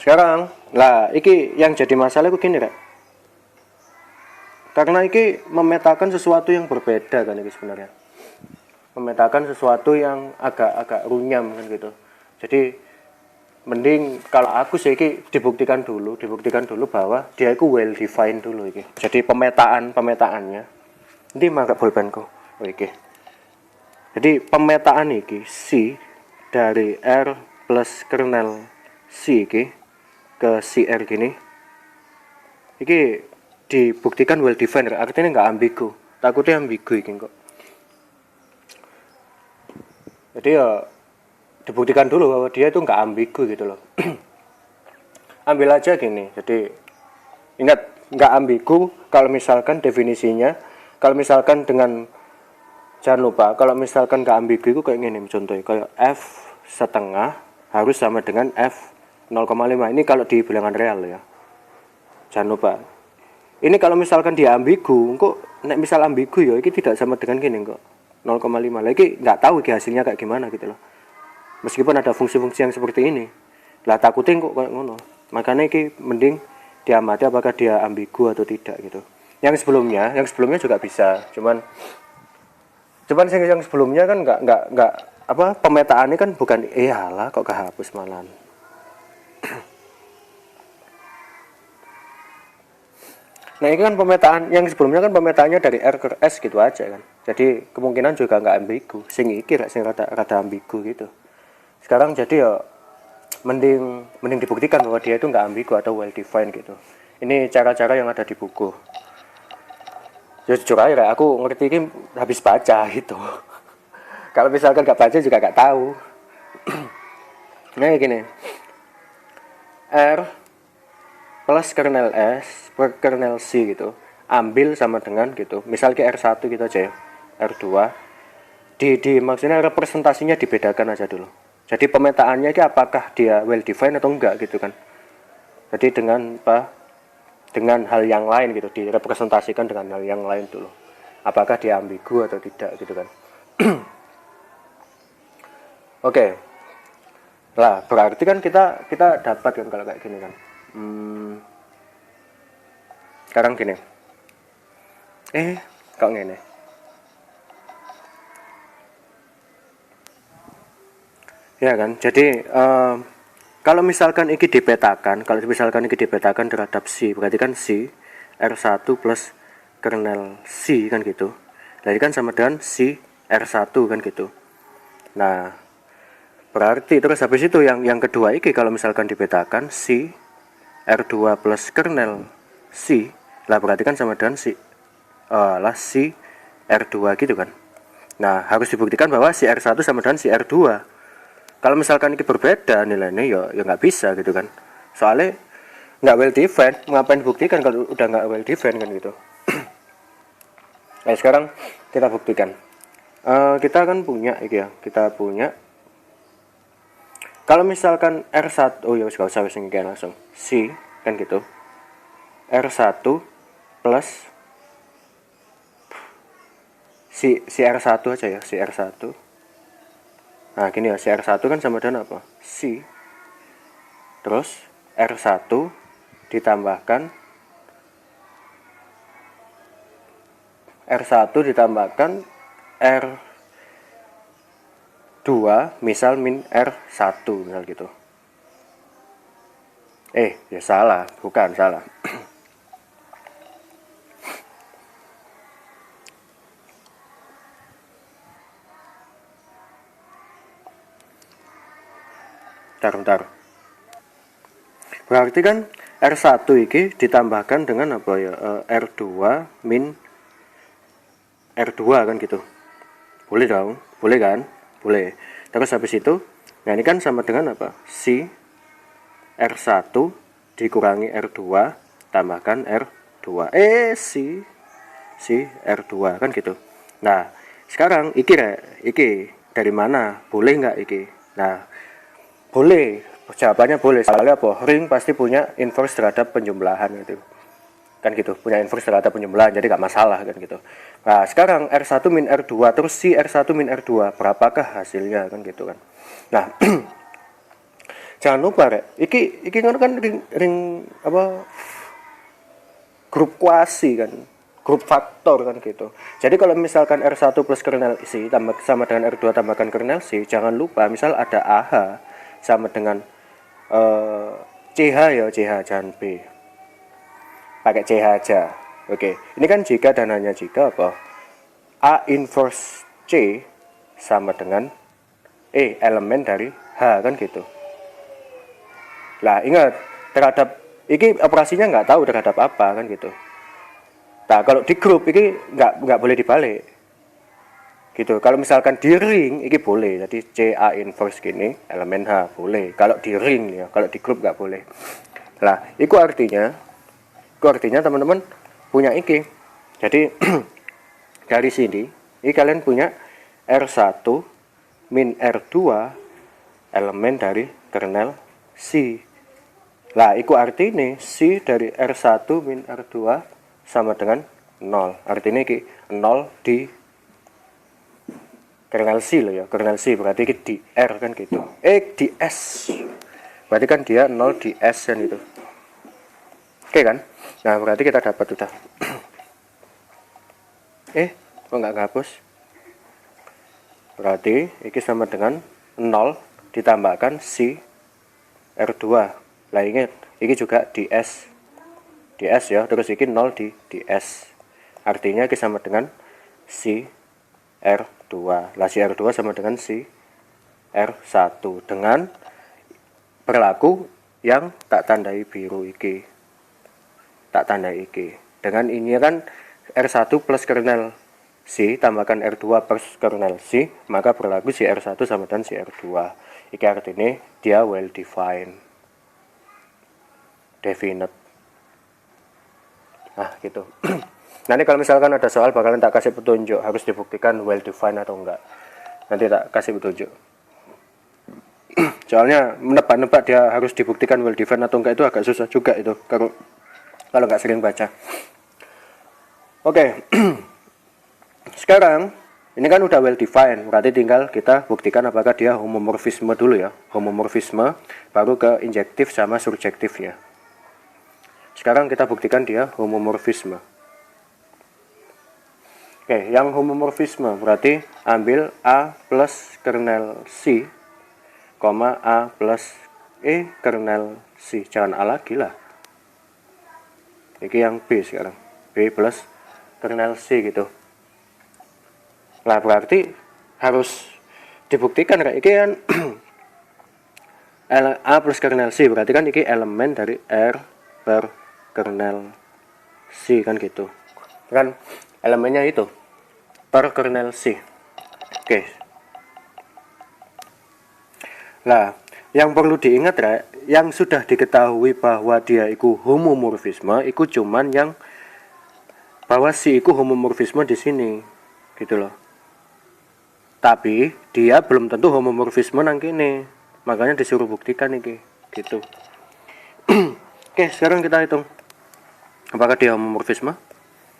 Sekarang lah iki yang jadi masalah itu gini Rek. Karena iki memetakan sesuatu yang berbeda kan iki sebenarnya. Memetakan sesuatu yang agak runyam kan gitu. Jadi mending kalau aku sih iki dibuktikan dulu bahwa dia itu well defined dulu iki. Jadi pemetaannya. Ini mangga bolpenku. Oh iki. Jadi pemetaan iki C dari R plus kernel C iki ke CR gini. Iki dibuktikan well defined, artinya nggak ambigu. Takutnya ambigu iki kok. Jadi ya dibuktikan dulu bahwa dia itu nggak ambigu gitu loh. Ambil aja gini. Jadi ingat nggak ambigu kalau misalkan definisinya, kalau misalkan dengan jangan lupa kalau misalkan nggak ambigu itu kayak gini contohnya kayak F setengah harus sama dengan F 0,5. Ini kalau di bilangan real ya. Jangan lupa. Ini kalau misalkan dia ambigu, kok nek misal ambigu ya ini tidak sama dengan gini kok 0,5. Lagi nggak tahu hasilnya kayak gimana gitu loh. Meskipun ada fungsi-fungsi yang seperti ini. Lah takutin kok kayak ngono. Makanya ini mending diamati apakah dia ambigu atau tidak gitu. Yang sebelumnya juga bisa. Cuman yang sebelumnya kan nggak apa pemetaannya kan bukan iyalah kok kehapus malan. Nah ini kan pemetaan yang sebelumnya kan pemetaannya dari R ke S gitu aja kan. Jadi kemungkinan juga nggak ambigu. Sing iki sing rada ambigu gitu. Sekarang jadi ya mending dibuktikan bahwa dia itu nggak ambigu atau well defined gitu. Ini cara-cara yang ada di buku. Ya jujur aja aku ngerti ini habis baca gitu. Kalau misalkan nggak baca juga nggak tahu. Nah gini, R plus kernel S per kernel C gitu, ambil sama dengan gitu. Misal ke R1 gitu aja ya, R2. Maksudnya representasinya dibedakan aja dulu. Jadi pemetaannya ini apakah dia well defined atau enggak gitu kan. Jadi dengan hal yang lain gitu, direpresentasikan dengan hal yang lain dulu. Apakah dia ambigu atau tidak gitu kan. Oke. Lah, berarti kan kita dapat kan kalau kayak gini kan. Sekarang gini. Kok ngene. Ya kan, jadi kalau misalkan ini dipetakan terhadap C, berarti kan C R1 plus kernel C kan gitu. Jadi kan sama dengan C R1 kan gitu. Nah, berarti terus habis itu yang kedua ini kalau misalkan dipetakan C R2 plus kernel C, lah berarti kan sama dengan C R2 gitu kan. Nah, harus dibuktikan bahwa si R1 sama dengan si R2. Kalau misalkan ini berbeda nilainya ya nggak bisa gitu kan. Soalnya nggak well defined, ngapain buktikan kalau udah nggak well defined kan gitu. Nah sekarang kita buktikan. Kita kan punya ya, kita punya. Kalau misalkan R1, oh ya nggak usah wis ngene langsung. C kan gitu. R1 plus si R1 aja ya, si R1. Nah gini ya, si R1 kan sama dengan apa? C terus R1 ditambahkan R2 misal min R1 misal gitu. Ya salah, bukan salah. Bentar. Berarti kan R1 ini ditambahkan dengan apa ya? R2 min R2 kan gitu. Boleh dong? Boleh kan? Boleh. Terus habis itu, nah ini kan sama dengan apa? C R1 dikurangi R2 tambahkan R2. C R2 kan gitu. Nah, sekarang iki dari mana? Boleh nggak iki? Nah, boleh, jawabannya boleh. Soalnya apa? Ring pasti punya inverse terhadap penjumlahan gitu. Kan gitu, punya inverse terhadap penjumlahan, jadi nggak masalah kan gitu. Nah, sekarang R1 min R2 terus si R1 min R2, berapakah hasilnya kan gitu kan. Nah, Jangan lupa rek, iki kan ring apa, grup kuasi kan, grup faktor kan gitu. Jadi kalau misalkan R1 plus kernel C tambah sama dengan R2 tambahkan kernel C, jangan lupa misal ada AH sama dengan CH ya, CH jangan B, pakai CH aja. Oke, ini kan jika dan hanya jika apa, A inverse C sama dengan elemen dari H kan gitu. Lah ingat, terhadap ini operasinya nggak tahu terhadap apa kan gitu. Nah kalau di grup ini nggak boleh dibalik gitu. Kalau misalkan di ring ini boleh, jadi C A inverse gini elemen H boleh. Kalau di ring ya, kalau di grup nggak boleh. Lah itu artinya teman-teman punya iki. Jadi dari sini ini kalian punya R1 min R2 elemen dari kernel C. Lah, itu artinya C dari R1 min R2 sama dengan 0. Artinya ini 0 di kernel C loh ya. Kernel C berarti ini di R kan gitu. Di S. Berarti kan dia 0 di S kan itu. Oke kan? Nah, berarti kita dapat udah. Kok nggak ngapus? Berarti ini sama dengan 0 ditambahkan C R2. Lah ingat, ini juga di S ya, terus ini 0 di S. Artinya ini sama dengan C R2. Lah C R2 sama dengan C R1 dengan berlaku yang tak tandai biru iki. Tak tandai iki. Dengan ini kan R1 plus kernel C tambahkan R2 plus kernel C, maka berlaku C R1 sama dengan C R2. Iki artinya dia well defined. Definite. Nah gitu. Nanti kalau misalkan ada soal bakalan tak kasih petunjuk, harus dibuktikan well defined atau enggak. Nanti tak kasih petunjuk. Soalnya menebak-nebak dia harus dibuktikan well defined atau enggak itu agak susah juga itu kalau nggak sering baca. Oke. Sekarang ini kan udah well defined, berarti tinggal kita buktikan apakah dia homomorfisme dulu ya. Homomorfisme baru ke injektif sama surjektif ya. Sekarang kita buktikan dia homomorfisme. Oke, yang homomorfisme berarti ambil A plus kernel C, A plus kernel C. Jangan A lagi lah. Ini yang B sekarang. B plus kernel C gitu. Nah, berarti harus dibuktikan kayak ini kan A plus kernel C, berarti kan ini elemen dari R per kernel C kan gitu kan, elemennya itu per kernel C. Oke. Nah, yang perlu diingat yang sudah diketahui bahwa dia itu homomorfisme itu cuman yang bahwa C itu homomorfisme di sini gitu loh, tapi dia belum tentu homomorfisme nang kene, makanya disuruh buktikan nih gitu. Oke, sekarang kita hitung apakah dia homomorfisme.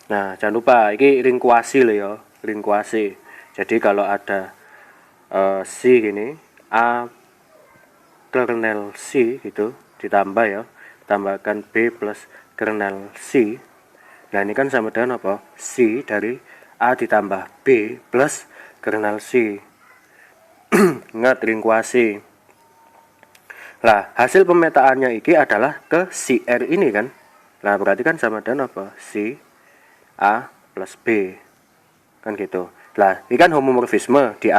Nah, jangan lupa ini ring kuasi loh ya, ring kuasi. Jadi kalau ada C gini, A kernel C gitu ditambah ya, tambahkan B plus kernel C. Nah, ini kan sama dengan apa? C dari A ditambah B plus kernel C. Ingat ring kuasi. Lah, hasil pemetaannya ini adalah ke CR ini kan. Nah, berarti kan sama dengan apa? C A plus B. Kan gitu. Lah, ini kan homomorfisme di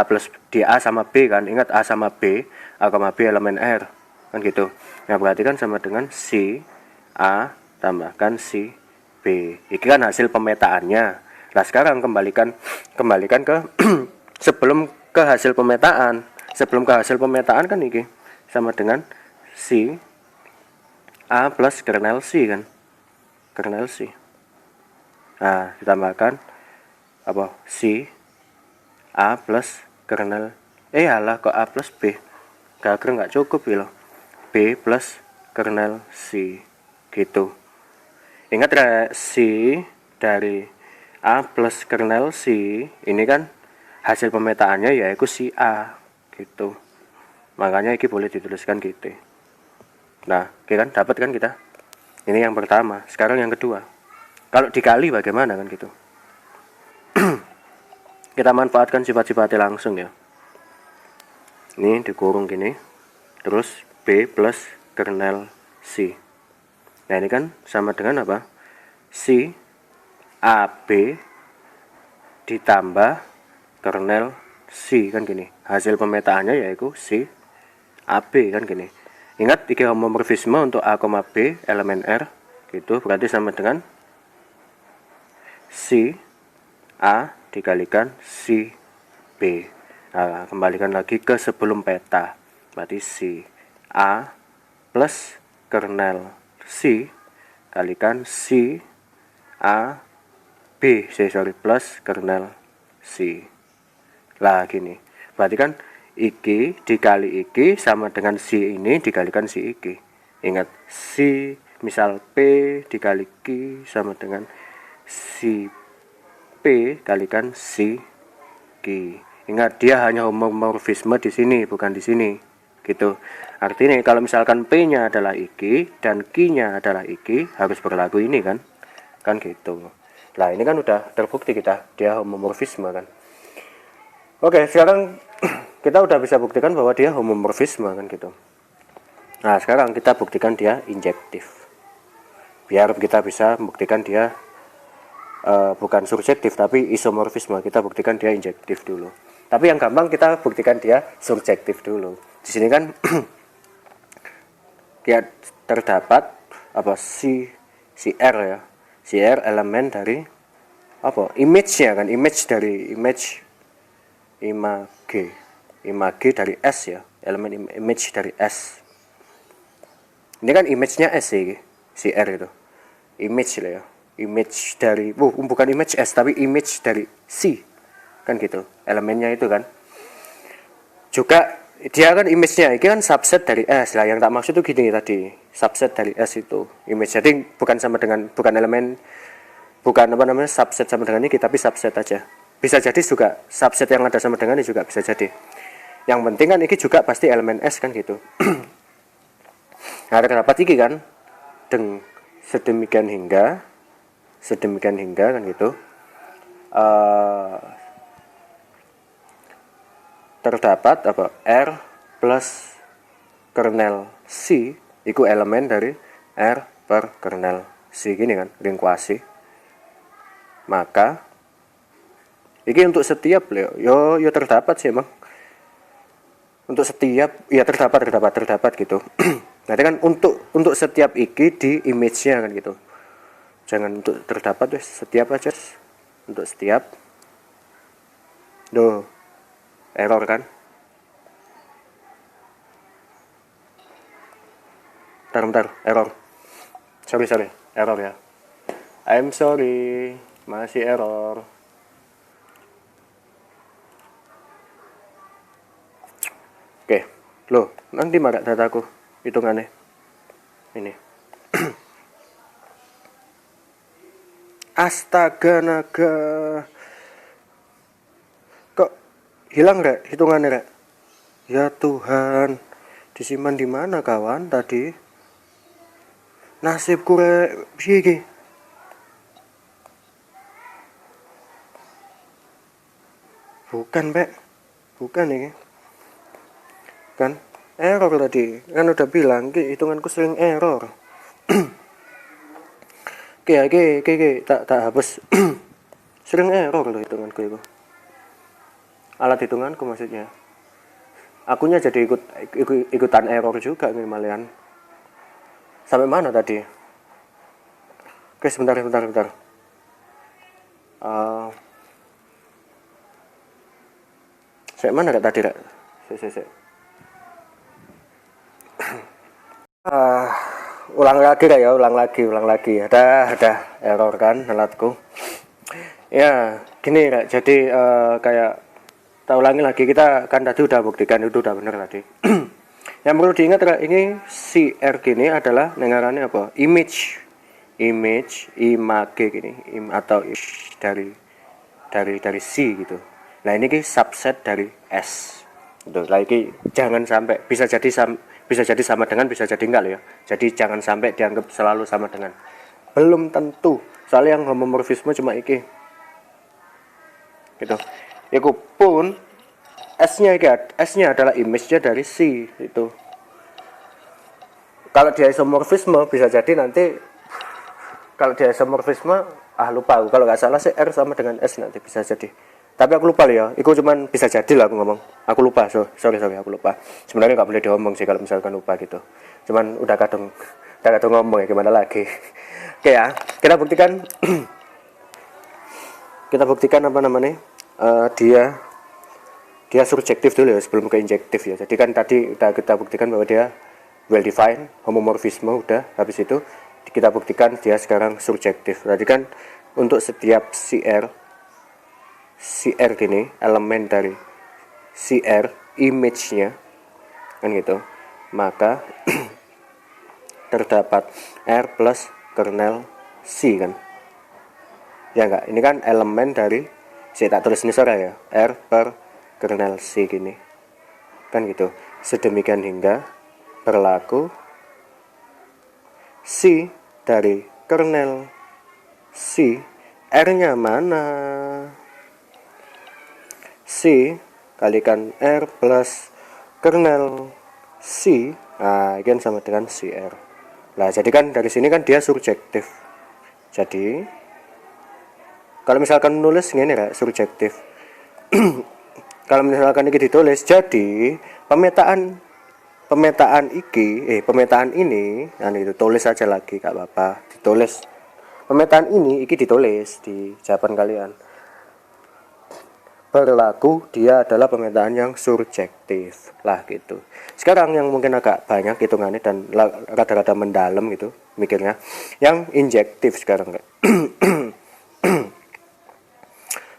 A sama B kan. Ingat A sama B, A sama B elemen R. Kan gitu. Nah, berarti kan sama dengan C A tambahkan C B. Ini kan hasil pemetaannya. Nah, sekarang kembalikan ke sebelum ke hasil pemetaan. Sebelum ke hasil pemetaan kan ini sama dengan C A plus kernel C kan. Kernel C. Nah, ditambahkan apa? C A plus kernel alah kok A plus B. Gager nggak cukup ya loh. B plus kernel C gitu. Ingat ya, C dari A plus kernel C ini kan hasil pemetaannya yaitu si A gitu. Makanya ini boleh dituliskan gitu. Nah, oke kan, dapat kan kita. Ini yang pertama. Sekarang yang kedua. Kalau dikali bagaimana kan gitu. Kita manfaatkan sifat-sifatnya langsung ya. Ini dikurung gini. Terus B plus kernel C. Nah, ini kan sama dengan apa? C AB ditambah kernel C kan gini. Hasil pemetaannya yaitu C AB kan gini. Ingat tiga homomorfisme untuk A, B elemen R gitu, berarti sama dengan C A dikalikan C B. Nah, kembalikan lagi ke sebelum peta, berarti C A plus kernel C kalikan C A B plus kernel C. Lah gini, berarti kan IQ dikali IQ sama dengan C ini dikalikan si IQ. Ingat, C misal P dikali Q sama dengan si P kalikan si Q. Ingat, dia hanya homomorfisme di sini, bukan di sini. Gitu. Artinya kalau misalkan P-nya adalah IQ dan Q-nya adalah IQ, harus berlaku ini kan? Kan gitu. Nah, ini kan udah terbukti kita, dia homomorfisme kan. Oke, sekarang kita udah bisa buktikan bahwa dia homomorfisme kan gitu. Nah, sekarang kita buktikan dia injektif. Biar kita bisa membuktikan dia bukan surjektif tapi isomorfisme, kita buktikan dia injektif dulu. Tapi yang gampang kita buktikan dia surjektif dulu. Di sini kan dia terdapat apa si R ya. Si R elemen dari apa? Image-nya kan, image dari image image dari S ya, elemen image dari S. Ini kan image-nya S sih, si R itu. Image lah ya. Image dari bukan image S tapi image dari C. Kan gitu. Elemennya itu kan. Juga dia kan image-nya ini kan subset dari S lah. Yang tak maksud itu gini tadi. Subset dari S itu image. Jadi bukan sama dengan elemen, bukan apa namanya subset sama dengan ini, tapi subset aja. Bisa jadi juga subset yang ada sama dengan ini juga bisa jadi. Yang penting kan ini juga pasti elemen S kan gitu. Nah, terdapat ini kan sedemikian hingga kan gitu. Terdapat apa? R plus kernel C itu elemen dari R per kernel C gini kan, ring kuasi. Maka ini untuk setiap yo terdapat sih emang. Untuk setiap ya terdapat gitu. Nanti kan untuk setiap iki di image-nya kan gitu. Jangan untuk terdapat wes, setiap aja. Untuk setiap. Duh. Error kan? Bentar, error. Sorry, error ya. I'm sorry, masih error. Oke, loh, nanti marah dataku hitungannya. Ini. Astaga naga. Kok hilang rek hitungannya rek? Ya Tuhan, disimpan di mana kawan tadi? Nasibku rek, piye iki? Bukan, Pak. Bukan ini. Kan error tadi. Kan udah bilang hitunganku sering error. Oke, tak hapus. Sering error loh hitunganku itu. Alat hitunganku maksudnya. Akunya jadi ikutan error juga nih malian. Sampai mana tadi? Oke, sebentar. Saya mana tadi rek? Saya. Ulang lagi. Ada error kan alatku. Ya, gini rek. Jadi kayak tak ulangi lagi, kita kan tadi udah buktikan itu udah bener tadi. Yang perlu diingat ini si R gini adalah nengarannya apa? Image gini, atau dari C gitu. Nah ini subset dari S. Gitu. Lagi jangan sampai bisa jadi Bisa jadi sama dengan, bisa jadi enggak loh ya. Jadi jangan sampai dianggap selalu sama dengan. Belum tentu. Soalnya yang homomorfisme cuma iki. Gitu. Iku pun S-nya adalah image-nya dari C itu. Kalau dia isomorfisme bisa jadi nanti, kalau dia isomorfisme lupa aku, kalau nggak salah sih R sama dengan S nanti bisa jadi. Tapi aku lupa loh ya, itu cuman bisa jadi lah aku ngomong. Aku lupa, sorry aku lupa. Sebenarnya nggak boleh diomong sih kalau misalkan lupa gitu. Cuman udah kadung ngomong ya, gimana lagi. Oke ya, kita buktikan apa namanya, dia subjektif dulu ya sebelum ke injektif ya. Jadi kan tadi udah kita buktikan bahwa dia well defined, homomorfisme udah. Habis itu kita buktikan dia sekarang subjektif. Berarti kan untuk setiap CR gini, elemen dari CR image-nya kan gitu, maka terdapat R plus kernel C kan ya enggak, ini kan elemen dari, saya tak tulis ini sore ya, R per kernel C gini kan gitu. Sedemikian hingga berlaku C dari kernel C, R-nya mana? C kalikan R plus kernel C, nah ini sama dengan CR. Nah jadi kan dari sini kan dia subjektif. Jadi kalau misalkan nulis ini ya subjektif. Kalau misalkan ini ditulis, jadi pemetaan ini, nah itu tulis aja lagi gak apa-apa, ditulis pemetaan ini ditulis di jawaban kalian. Berlaku dia adalah pemetaan yang subjektif lah gitu. Sekarang yang mungkin agak banyak hitungannya dan rada-rada mendalam gitu mikirnya, yang injektif sekarang.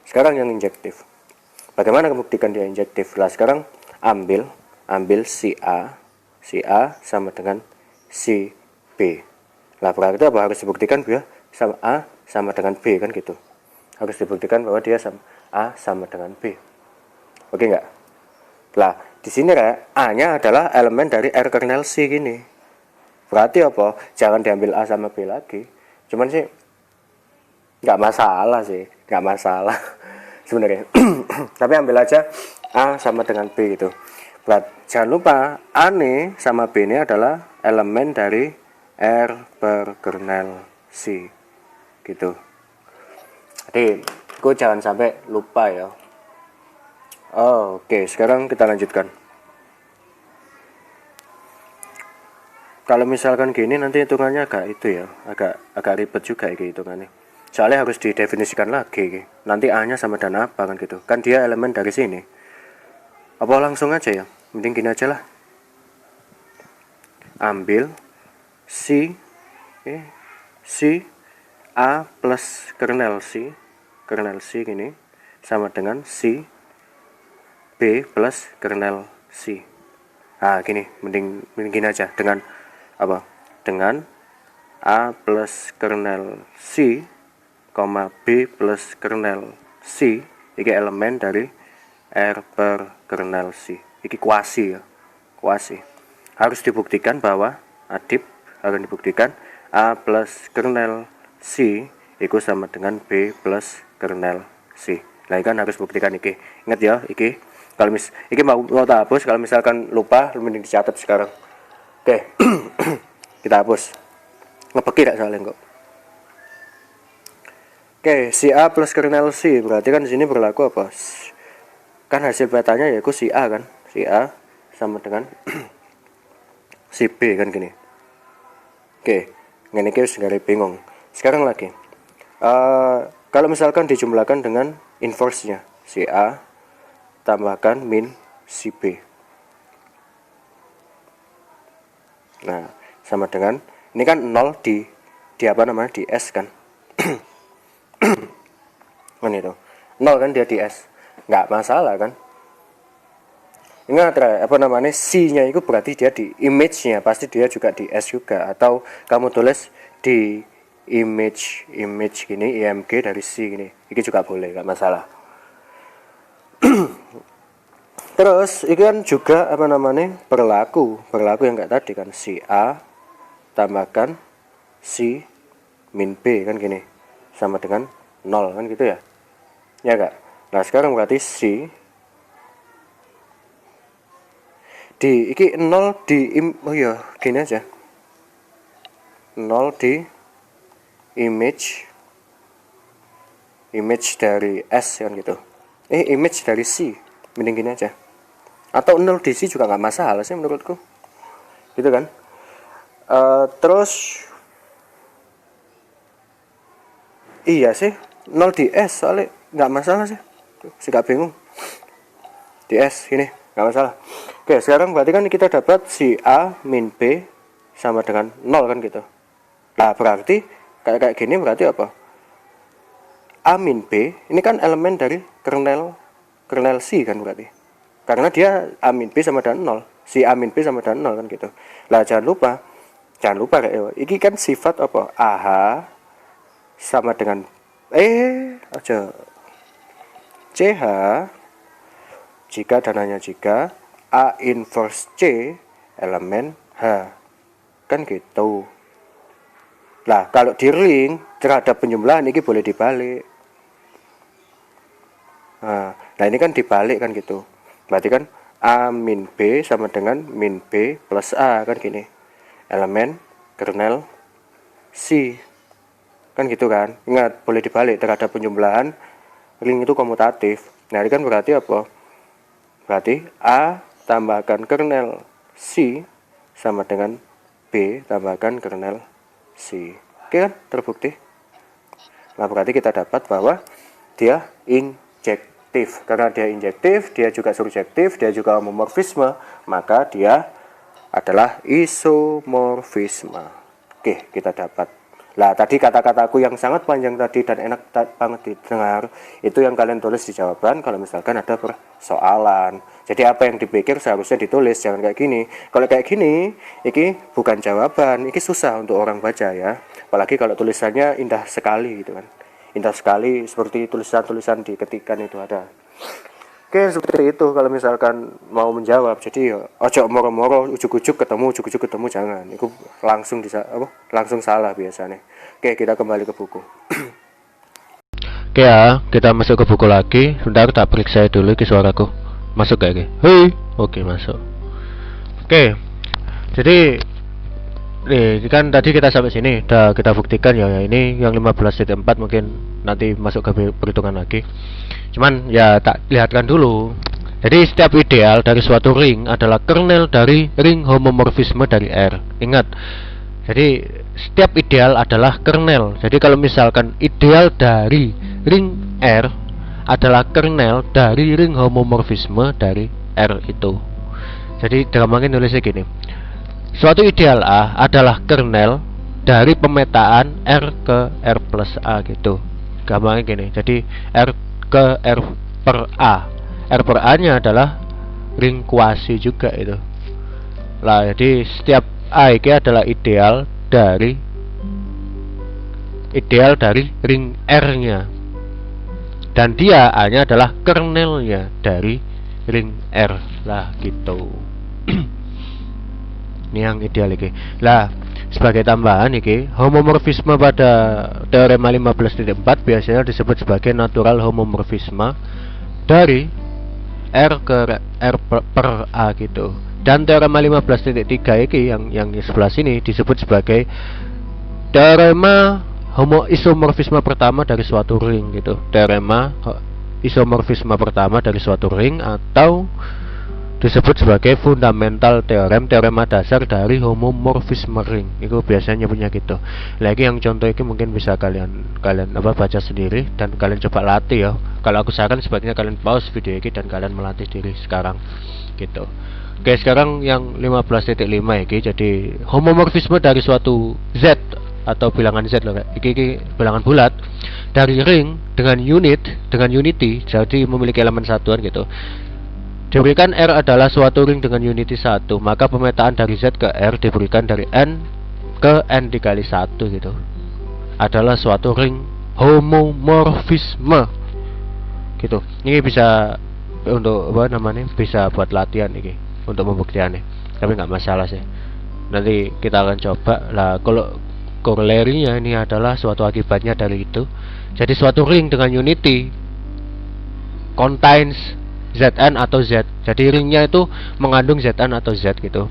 Sekarang yang injektif. Bagaimana membuktikan dia injektif? Lah sekarang ambil si A sama dengan si B. Lah berarti apa? Harus dibuktikan bahwa sama A sama dengan B kan gitu. Harus dibuktikan bahwa dia sama A sama dengan B. Oke enggak? Lah, di sini A-nya adalah elemen dari R kernel C gini. Berarti apa? Jangan diambil A sama B lagi. Cuman sih enggak masalah sih, enggak masalah sebenarnya. Tapi ambil aja A sama dengan B gitu. Berarti jangan lupa A nih sama B ini adalah elemen dari R per kernel C gitu. Jadi gue jangan sampai lupa ya. Oke, sekarang kita lanjutkan. Kalau misalkan gini nanti hitungannya agak itu ya, agak ribet juga ya hitungannya. Soalnya harus didefinisikan lagi. Nanti A-nya sama dengan apa kan gitu. Kan dia elemen dari sini. Apa langsung aja ya? Mending gini aja lah. Ambil C A plus kernel C gini sama dengan C B plus kernel C. Gini, mending gini aja, dengan apa? Dengan A plus kernel C, B plus kernel C, ini elemen dari R per kernel C. Ini kuasi ya, kuasi. Harus dibuktikan bahwa adip akan dibuktikan A plus kernel C itu sama dengan B plus kernel C. Nah, kan harus buktikan iki. Ingat ya, iki. Kalau iki mau tak hapus, kalau misalkan lupa, mending dicatat sekarang. Oke. Kita hapus. Ngebeki gak soalnya kok. Oke, si A plus kernel C, berarti kan di sini berlaku apa? Kan hasil petanya yaitu si A kan. Si A sama dengan si B kan gini. Oke, ini kita sudah bingung. Sekarang lagi. Kalau misalkan dijumlahkan dengan inverse-nya, si A tambahkan min si B. Nah, sama dengan ini kan 0 di apa namanya? Di S kan. Kan itu. 0 kan dia di S. Enggak masalah kan? Ingat apa namanya? C-nya itu berarti dia di image-nya, pasti dia juga di S juga, atau kamu tulis di image gini, IMG dari C gini. Ini juga boleh, enggak masalah. Terus ini kan juga apa namanya berlaku yang kayak tadi kan, si A tambahkan si min B kan gini sama dengan 0 kan gitu ya. Ya enggak? Nah, sekarang berarti si di iki 0 di oh iya gini aja. 0 di image dari S kan gitu. Image dari C. Mending gini aja. Atau 0 di C juga nggak masalah sih menurutku. Gitu kan? Terus iya sih 0 di S soalnya nggak masalah sih. Gak bingung. Di S gini nggak masalah. Oke, sekarang berarti kan kita dapat si A min B sama dengan 0 kan gitu. Nah, berarti kayak gini berarti apa? A min B ini kan elemen dari kernel C kan berarti. Karena dia A min B sama dengan 0. Si A min B sama dengan 0 kan gitu. Lah jangan lupa ini kan sifat apa? AH sama dengan aja CH jika dan hanya jika A inverse C elemen H. Kan gitu. Nah, kalau di ring terhadap penjumlahan ini boleh dibalik. Nah, ini kan dibalik kan gitu. Berarti kan A min B sama dengan min B plus A kan gini. Elemen kernel C. Kan gitu kan. Ingat, boleh dibalik terhadap penjumlahan ring itu komutatif. Nah, ini kan berarti apa? Berarti A tambahkan kernel C sama dengan B tambahkan kernel C. Oke kan? Terbukti. Nah, berarti kita dapat bahwa dia injektif. Karena dia injektif, dia juga surjektif, dia juga homomorfisme, maka dia adalah isomorfisme. Oke, kita dapat. Lah, tadi kata-kataku yang sangat panjang tadi dan enak banget didengar, itu yang kalian tulis di jawaban kalau misalkan ada persoalan. Jadi apa yang dipikir seharusnya ditulis, jangan kayak gini. Kalau kayak gini, ini bukan jawaban, ini susah untuk orang baca ya. Apalagi kalau tulisannya indah sekali gitu kan. Indah sekali seperti tulisan-tulisan di ketikan itu ada. Oke, seperti itu kalau misalkan mau menjawab. Jadi ojo moro-moro ujuk-ujuk ketemu jangan. Itu langsung salah biasanya. Oke, kita kembali ke buku. Oke ya, kita masuk ke buku lagi. Sebentar, tak periksa dulu ke suaraku. Masuk kayak gini. Hei. Oke, masuk. Oke. Jadi nih kan tadi kita sampai sini udah kita buktikan ya, ini yang 15.4 mungkin nanti masuk ke perhitungan lagi. Cuman ya tak lihatkan dulu. Jadi setiap ideal dari suatu ring adalah kernel dari ring homomorfisme dari R. Ingat. Jadi setiap ideal adalah kernel. Jadi kalau misalkan ideal dari ring R adalah kernel dari ring homomorfisme dari R itu. Jadi gampangnya nulisnya gini. Suatu ideal A adalah kernel dari pemetaan R ke R plus A gitu. Gampangnya gini. Jadi R ke R per A. R per A nya adalah ring kuasi juga itu. Lah, jadi setiap A ini adalah ideal dari ring R nya. Dan dia A nya adalah kernelnya dari ring R. Lah gitu. Ini yang ideal iki. Lah, sebagai tambahan iki, homomorfisme pada teorema 15.4 biasanya disebut sebagai natural homomorfisme dari R ke R per A gitu. Dan teorema 15.3 iki yang di sebelah sini disebut sebagai teorema isomorfisme pertama dari suatu ring gitu. Teorema isomorfisme pertama dari suatu ring atau disebut sebagai fundamental teorema dasar dari homomorfisme ring. Itu biasanya punya gitu. Lagi yang contoh ini mungkin bisa kalian baca sendiri dan kalian coba latih ya. Kalau aku saran sebaiknya kalian pause video ini dan kalian melatih diri sekarang gitu. Oke, sekarang yang 15.5 ini jadi homomorfisme dari suatu Z atau bilangan Z loh. Ini bilangan bulat dari ring dengan unity, jadi memiliki elemen satuan gitu. Diberikan R adalah suatu ring dengan unity 1, maka pemetaan dari Z ke R diberikan dari N ke N dikali 1 gitu. Adalah suatu ring homomorfisme gitu. Ini bisa untuk apa namanya bisa buat latihan ini untuk pembuktiannya, tapi nggak masalah sih. Nanti kita akan coba lah. Kalau corollary-nya ini adalah suatu akibatnya dari itu. Jadi suatu ring dengan unity contains Zn atau Z. Jadi ringnya itu mengandung Zn atau Z gitu.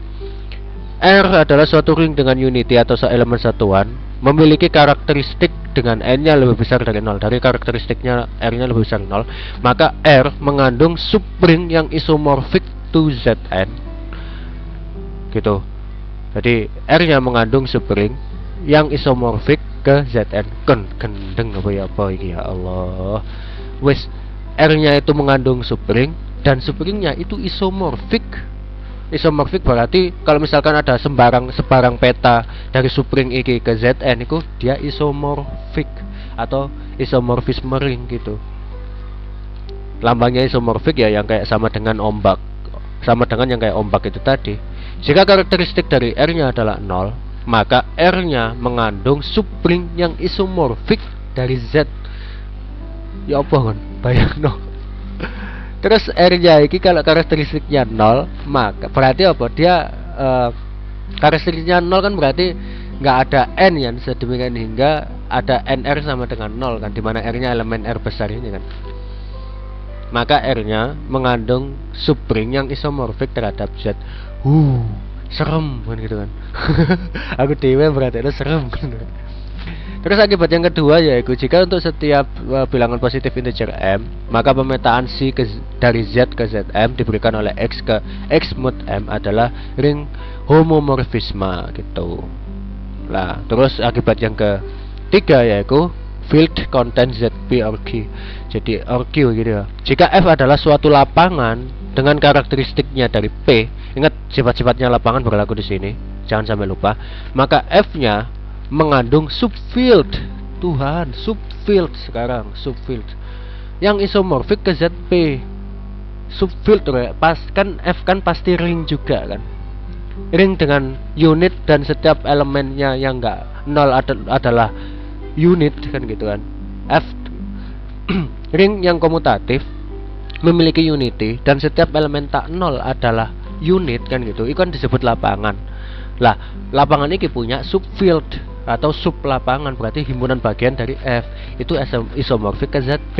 R adalah suatu ring dengan unity atau elemen satuan memiliki karakteristik dengan n-nya lebih besar dari 0. Dari karakteristiknya r-nya lebih besar 0, maka R mengandung subring yang isomorphic to Zn gitu. Jadi R-nya mengandung subring yang isomorphic ke Zn. Gendeng apa ya Allah. Wes, R-nya itu mengandung subring dan subringnya itu isomorphic. Isomorphic berarti kalau misalkan ada sebarang peta dari subring iki ke Zn itu dia isomorphic atau isomorfisme ring gitu. Lambangnya isomorphic ya yang kayak sama dengan ombak. Sama dengan yang kayak ombak itu tadi. Jika karakteristik dari R-nya adalah 0, maka R-nya mengandung subring yang isomorphic dari Z. Ya apa kan? Bayangno. Terus R-nya ini kalau karakteristiknya 0, maka berarti apa? Dia karakteristiknya 0 kan berarti nggak ada N ya, sedemikian hingga ada NR sama dengan 0 kan, dimana R-nya elemen R besar ini kan. Maka R-nya mengandung subring yang isomorfik terhadap Z. Serem kan gitu kan. Aku dewe berarti itu serem kan. Terus akibat yang kedua yaitu jika untuk setiap bilangan positif integer M, maka pemetaan C dari Z ke Zm diberikan oleh X ke X mod M adalah ring homomorfisme gitu. Nah, terus akibat yang ketiga yaitu field contain ZP or Q. Jadi or Q gitu ya. Jika F adalah suatu lapangan dengan karakteristiknya dari P, ingat sifat-sifatnya lapangan berlaku di sini, jangan sampai lupa. Maka F-nya mengandung subfield. Tuhan, subfield sekarang, subfield yang isomorfik ke ZP. Subfield pas kan F kan pasti ring juga kan. Ring dengan unit dan setiap elemennya yang enggak 0 adalah unit kan gitu kan. F ring yang komutatif memiliki unity dan setiap elemen tak 0 adalah unit kan gitu. Itu kan disebut lapangan. Lah, lapangan ini punya subfield atau sub lapangan, berarti himpunan bagian dari F itu isomorfik ke ZP.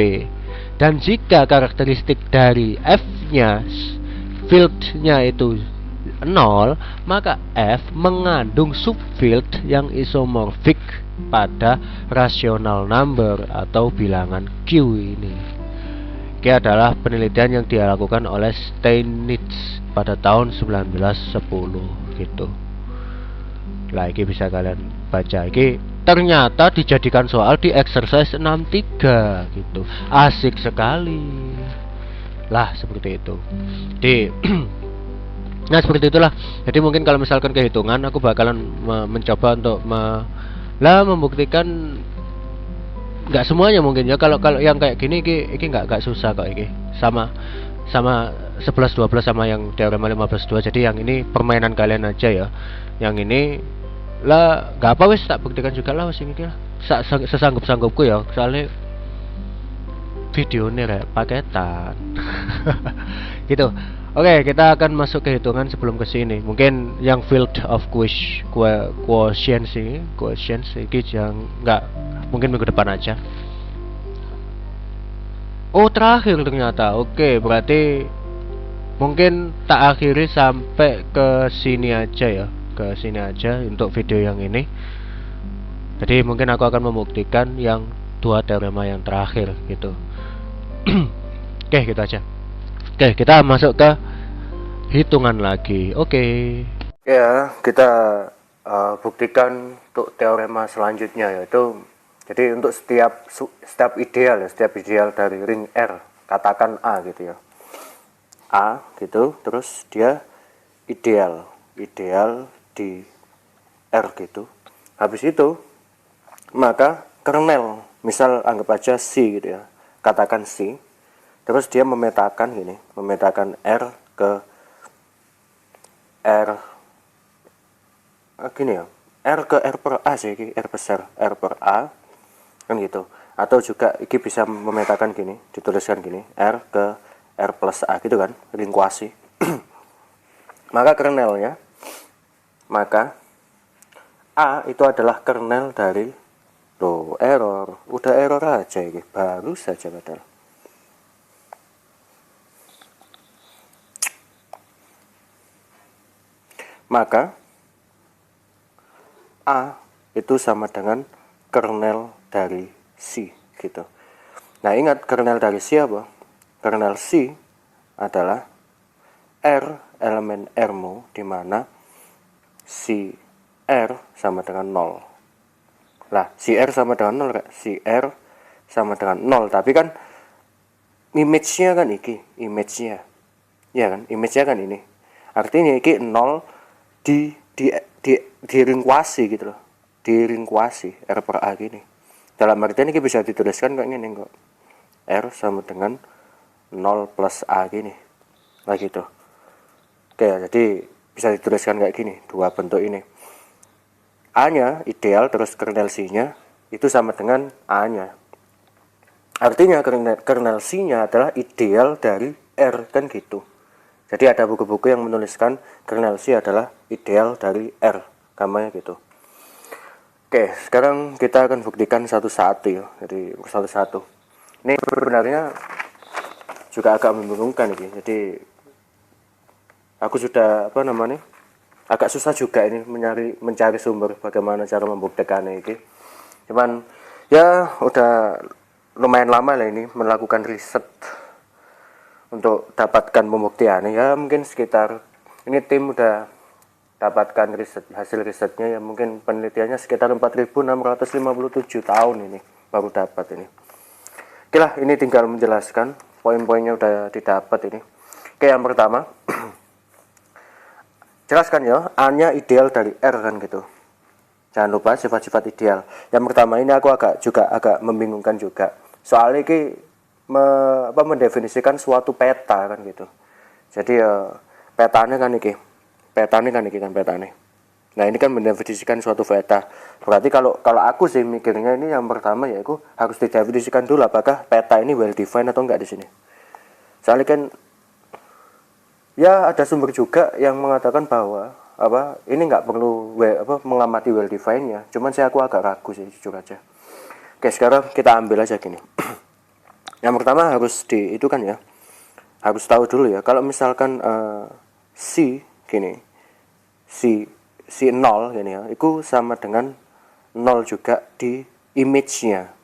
Dan jika karakteristik dari F-nya field-nya itu 0, maka F mengandung subfield yang isomorfik pada rational number atau bilangan Q ini. Ini adalah penelitian yang dilakukan oleh Steinitz pada tahun 1910 gitu. Lah ini bisa kalian baca. Ini ternyata dijadikan soal di exercise 63 gitu. Asik sekali. Lah seperti itu. Nah seperti itulah. Jadi mungkin kalau misalkan kehitungan aku bakalan mencoba untuk membuktikan nggak semuanya mungkin ya. Kalau yang kayak gini ini nggak susah kok ini. Sama 11 12 sama yang teorema 15 2. Jadi yang ini permainan kalian aja ya. Yang ini lah nggak apa wes tak buktikan juga lah wes ini lah. Sesanggup-sanggupku ya. Soalnya videonya kayak paketan. Gitu. Oke, kita akan masuk ke hitungan sebelum ke sini. Mungkin yang field of quotients ini yang nggak, mungkin minggu depan aja. Oh, terakhir ternyata. Oke, berarti mungkin tak akhiri sampai ke sini aja ya. Ke sini aja untuk video yang ini. Jadi mungkin aku akan membuktikan yang dua teorema yang terakhir gitu. Oke, gitu aja. Oke, kita masuk ke hitungan lagi. Oke. Ya, kita buktikan untuk teorema selanjutnya, yaitu jadi untuk setiap ideal dari ring R, katakan A gitu ya. A gitu, terus dia ideal di R gitu. Habis itu maka kernel, misal anggap aja C gitu ya. Katakan C. Terus dia memetakan R ke R gini ya. R ke R per A sih, R besar, R per A kan gitu. Atau juga ini bisa memetakan gini, dituliskan gini, R ke R plus A gitu kan, ring kuasi. Maka kernelnya, maka A itu adalah kernel dari, loh error, udah error aja ini, baru saja padahal. Maka A itu sama dengan kernel dari C gitu. Nah ingat kernel dari C apa? Kernel C adalah R elemen R-mu, di mana si R sama dengan 0. Lah, si R sama dengan 0 kan? Si R sama dengan 0, tapi kan image-nya kan image-nya. Ya kan? Image-nya kan ini. Artinya iki 0 di ring kuasi gitu loh. Di ring kuasi R per A gini. Dalam artian ini bisa dituliskan kayak gini kok. R sama dengan 0 plus A gini. Nah gitu. Oke, jadi bisa dituliskan kayak gini, dua bentuk ini. A-nya ideal, terus kernel C-nya itu sama dengan A-nya. Artinya kernel C-nya adalah ideal dari R, kan gitu. Jadi ada buku-buku yang menuliskan kernel C adalah ideal dari R, gamanya gitu. Oke, sekarang kita akan buktikan satu-satu ya. Jadi satu-satu. Ini sebenarnya juga agak membingungkan ini. Jadi aku sudah agak susah juga ini mencari sumber bagaimana cara membuktikan ini. Cuman ya udah lumayan lama lah ini melakukan riset untuk dapatkan pembuktiannya. Ya mungkin sekitar ini tim udah dapatkan hasil risetnya ya, mungkin penelitiannya sekitar 4.657 tahun ini baru dapat ini. Oke lah, ini tinggal menjelaskan poin-poinnya udah didapat ini. Oke, yang pertama jelaskan ya, A-nya ideal dari R kan gitu. Jangan lupa sifat-sifat ideal. Yang pertama ini aku agak membingungkan juga. Soalnya ini mendefinisikan suatu peta kan gitu. Jadi petanya kan iki. Petanya. Nah, ini kan mendefinisikan suatu peta. Berarti kalau aku sih mikirnya ini yang pertama ya aku harus didefinisikan dulu apakah peta ini well defined atau enggak di sini. Soalnya kan ya ada sumber juga yang mengatakan bahwa ini nggak perlu mengamati well defined ya. Cuman aku agak ragu sih jujur aja. Oke, sekarang kita ambil aja gini. Yang pertama harus itu kan ya. Harus tahu dulu ya, kalau misalkan C gini. Si 0 gini ya, itu sama dengan 0 juga di image-nya.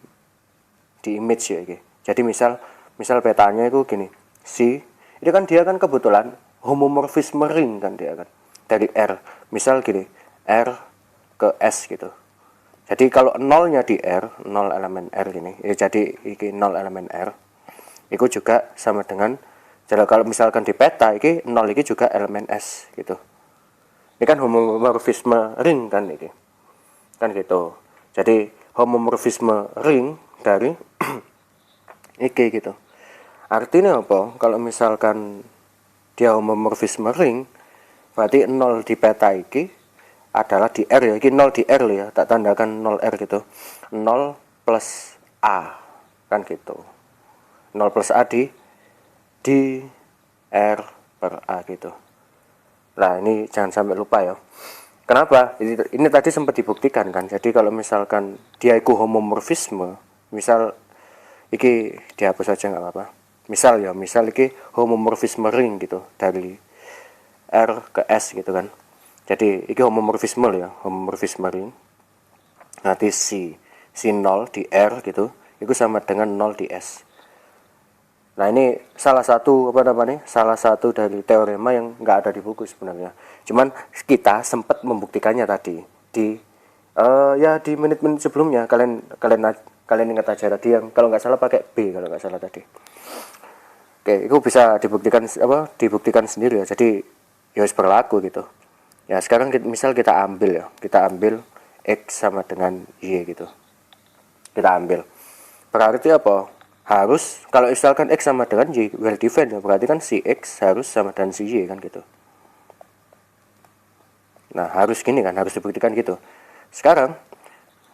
Di image ya gitu. Jadi misal petanya itu gini. C ini kan dia kan kebetulan homomorfisme ring kan dia kan dari R. Misal gini, R ke S gitu. Jadi kalau 0-nya di R, 0 elemen R gini, ya jadi ini 0 elemen R. Itu juga sama dengan, jadi kalau misalkan di peta ini 0 ini juga elemen S gitu. Ini kan homomorfisme ring kan ini. Kan gitu. Jadi homomorfisme ring dari iki gitu. Artinya apa? Kalau misalkan dia homomorfisme ring, berarti 0 di peta iki adalah di R ya. Ini 0 di R ya, tak tandakan 0 R gitu. 0 plus A kan gitu. 0 plus A di R per A gitu. Nah, ini jangan sampai lupa ya. Kenapa? Ini tadi sempat dibuktikan kan. Jadi kalau misalkan dia itu homomorfisme, misal iki dihapus saja nggak apa-apa. Misal iki homomorfisme ring gitu dari R ke S gitu kan. Jadi iki homomorfisme ya, homomorfisme ring. Nanti si 0 di R gitu, itu sama dengan 0 di S. Nah, ini salah satu salah satu dari teorema yang nggak ada di buku sebenarnya. Cuman kita sempat membuktikannya tadi di di menit-menit sebelumnya. Kalian ingat aja tadi yang kalau nggak salah pakai B kalau nggak salah tadi. Oke, itu bisa dibuktikan sendiri ya. Jadi ya harus berlaku gitu. Ya sekarang misal kita ambil X sama dengan Y gitu. Kita ambil. Berarti apa? Harus kalau misalkan X sama dengan Y well defined ya, berarti kan si X harus sama dengan si Y kan gitu. Nah, harus gini kan, harus dibuktikan gitu. Sekarang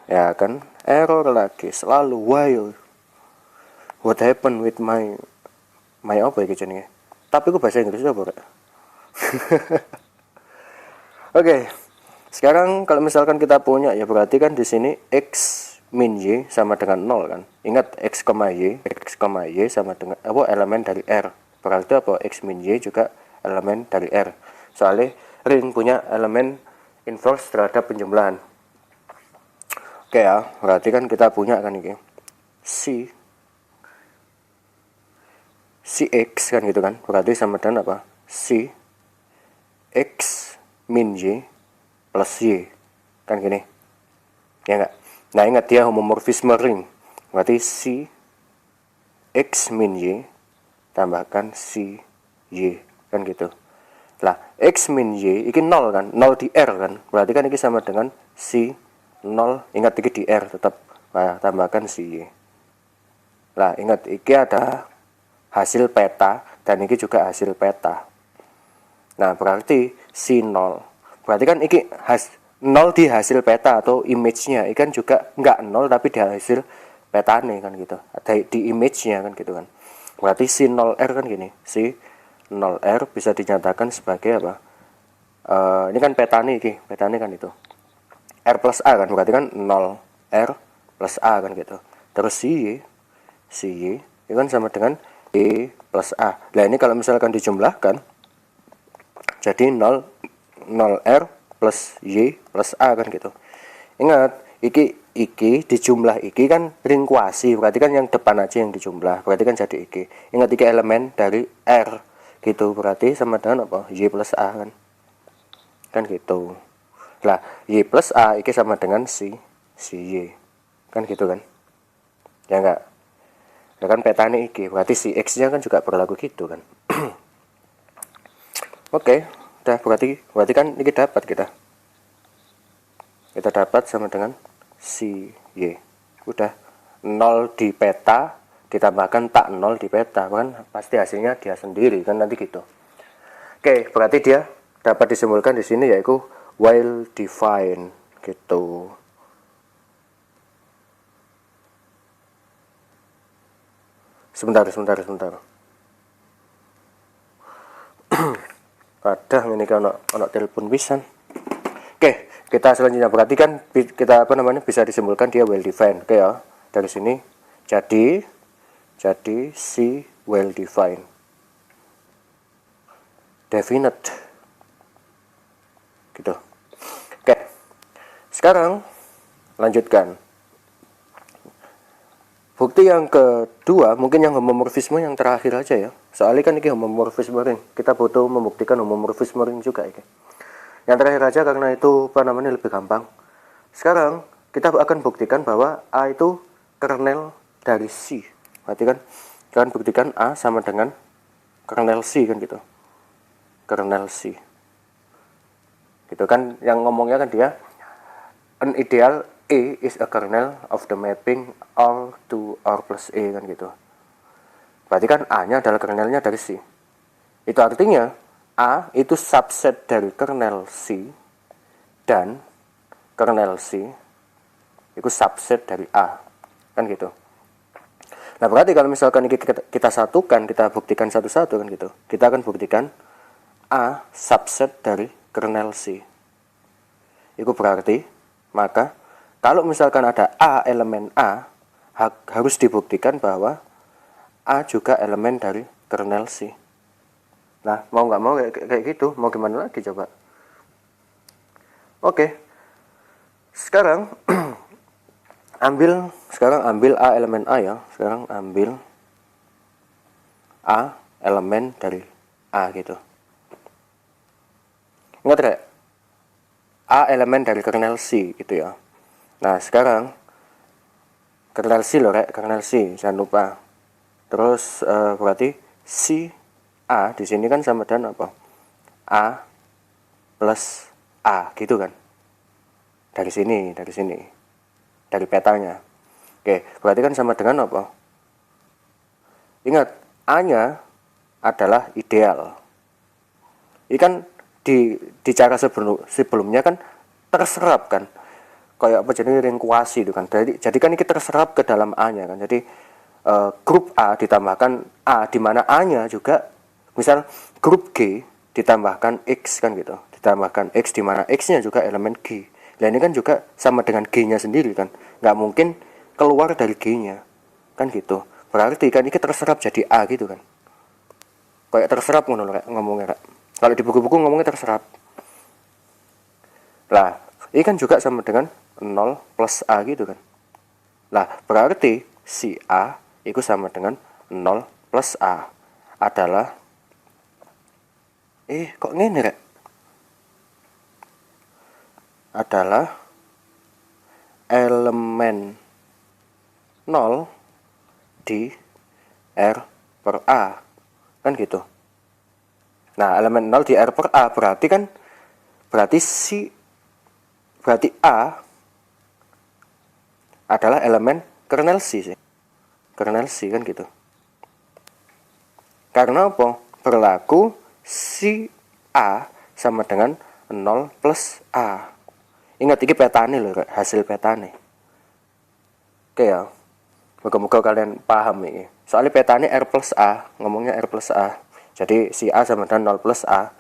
ya kan error lagi selalu, why what happened with my My apa iki jenenge? Tapi ku bahasa Inggris apa, Rek? Oke. Sekarang kalau misalkan kita punya ya berarti kan di sini x min y sama dengan 0 kan. Ingat x, y sama dengan apa elemen dari R. Berarti apa? X min y juga elemen dari R. Soalnya ring punya elemen inverse terhadap penjumlahan. Oke ya, berarti kan kita punya kan ini Cx kan gitu kan. Berarti sama dengan apa? C x min y plus y kan gini ya enggak. Nah ingat dia homomorfisme ring, berarti C x min y tambahkan C y kan gitu lah. X min y ini 0 kan, 0 di R kan, berarti kan ini sama dengan C 0, ingat ini di R tetap. Nah tambahkan C y lah, ingat ini ada hasil peta dan ini juga hasil peta. Nah berarti C 0, berarti kan ini 0 di hasil peta atau image-nya, ini kan juga enggak 0 tapi di hasil petanya kan gitu, ada di image-nya kan gitu kan. Berarti C 0R kan gini, C 0R bisa dinyatakan sebagai apa? Ini kan petanya kan itu R plus A kan, berarti kan 0R plus A kan gitu. Terus C Y itu kan sama dengan E plus A. Nah ini kalau misalkan dijumlahkan jadi 0R plus Y plus A kan gitu. Ingat, iki dijumlah iki kan ring kuasi, berarti kan yang depan aja yang dijumlah, berarti kan jadi iki. Ingat iki elemen dari R gitu, berarti sama dengan apa? Y plus A kan gitu. Lah, Y plus A iki sama dengan si Y kan gitu kan. Ya enggak? Ya kan petanya iki, berarti si X nya kan juga berlaku gitu kan. Oke. Udah, berarti kan ini dapat kita dapat sama dengan si Y. Udah 0 di peta ditambahkan tak 0 di peta kan pasti hasilnya dia sendiri kan nanti gitu. Oke, berarti dia dapat disimpulkan di sini yaitu well defined gitu. Sebentar. Kadang ini kan ono telepon pisan. Oke, kita selanjutnya berarti kan kita bisa disimpulkan dia well defined. Oke ya. Dari sini jadi C well defined. Definite. Gitu. Oke. Sekarang lanjutkan. Bukti yang kedua, mungkin yang homomorfisme yang terakhir aja ya. Soalnya kan ini homomorfisme ring. Kita butuh membuktikan homomorfisme ring juga ini. Yang terakhir aja karena itu lebih gampang. Sekarang kita akan buktikan bahwa A itu kernel dari C. Berarti kan kalian buktikan A sama dengan kernel C kan gitu. Kernel C. Gitu kan yang ngomongnya kan dia an ideal A is a kernel of the mapping R to R plus A kan gitu. Berarti kan A-nya adalah kernelnya dari C. Itu artinya A itu subset dari kernel C dan kernel C itu subset dari A. Kan gitu. Nah berarti kalau misalkan ini kita satukan, kita buktikan satu-satu kan gitu. Kita akan buktikan A subset dari kernel C. Itu berarti maka kalau misalkan ada A elemen A, harus dibuktikan bahwa A juga elemen dari kernel C. Nah, mau nggak mau kayak gitu, mau gimana lagi coba? Oke. Sekarang ambil A elemen A ya. Sekarang ambil A elemen dari A gitu. Ingat gak? A elemen dari kernel C gitu ya. Nah sekarang kernel C loh rek, kernel C jangan lupa. Terus berarti C A di sini kan sama dengan apa? A plus A gitu kan? Dari sini, dari petanya. Oke, berarti kan sama dengan apa? Ingat, A-nya adalah ideal. Ini kan di cara sebelumnya kan terserap kan? Kayak apa jadi ring kuasi itu kan. Jadi kan ini terserap ke dalam A-nya kan. Jadi grup A ditambahkan A, di mana A-nya juga misal grup G ditambahkan X kan gitu, ditambahkan X di mana X-nya juga elemen G. Nah ini kan juga sama dengan G-nya sendiri kan, nggak mungkin keluar dari G-nya kan gitu. Berarti kan ini terserap jadi A gitu kan, kayak terserap ngomongnya. Kalau di buku-buku ngomongnya terserap. Lah ini kan juga sama dengan 0 plus A gitu kan. Lah berarti si A itu sama dengan 0 plus A adalah kok ngene rek, adalah elemen 0 di R per A kan gitu. Nah elemen 0 di R per A berarti A adalah elemen kernel C sih, kernel C kan gitu. Karena apa? Berlaku si A sama dengan 0 plus A. Ingat ini petane loh, hasil petane. Oke ya, moga-moga kalian paham ini. Soalnya petane R plus A, ngomongnya R plus A. Jadi si A sama dengan 0 plus A.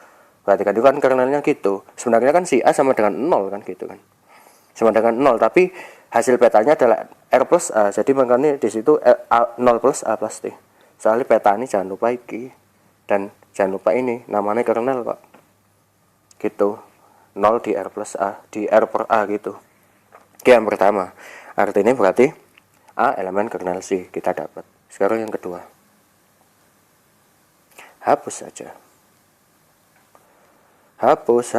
Berarti kan itu kan kernelnya gitu. Sebenarnya kan si A sama dengan 0 kan gitu kan. Sama dengan 0, tapi hasil petanya adalah R plus A. Jadi makanya di situ 0 plus A pasti. Soalnya peta ini jangan lupa iki, dan jangan lupa ini namanya kernel kok gitu. 0 di R plus A, di R per A gitu. Oke, yang pertama artinya berarti A elemen kernel C kita dapat. Sekarang yang kedua, hapus saja, hapus.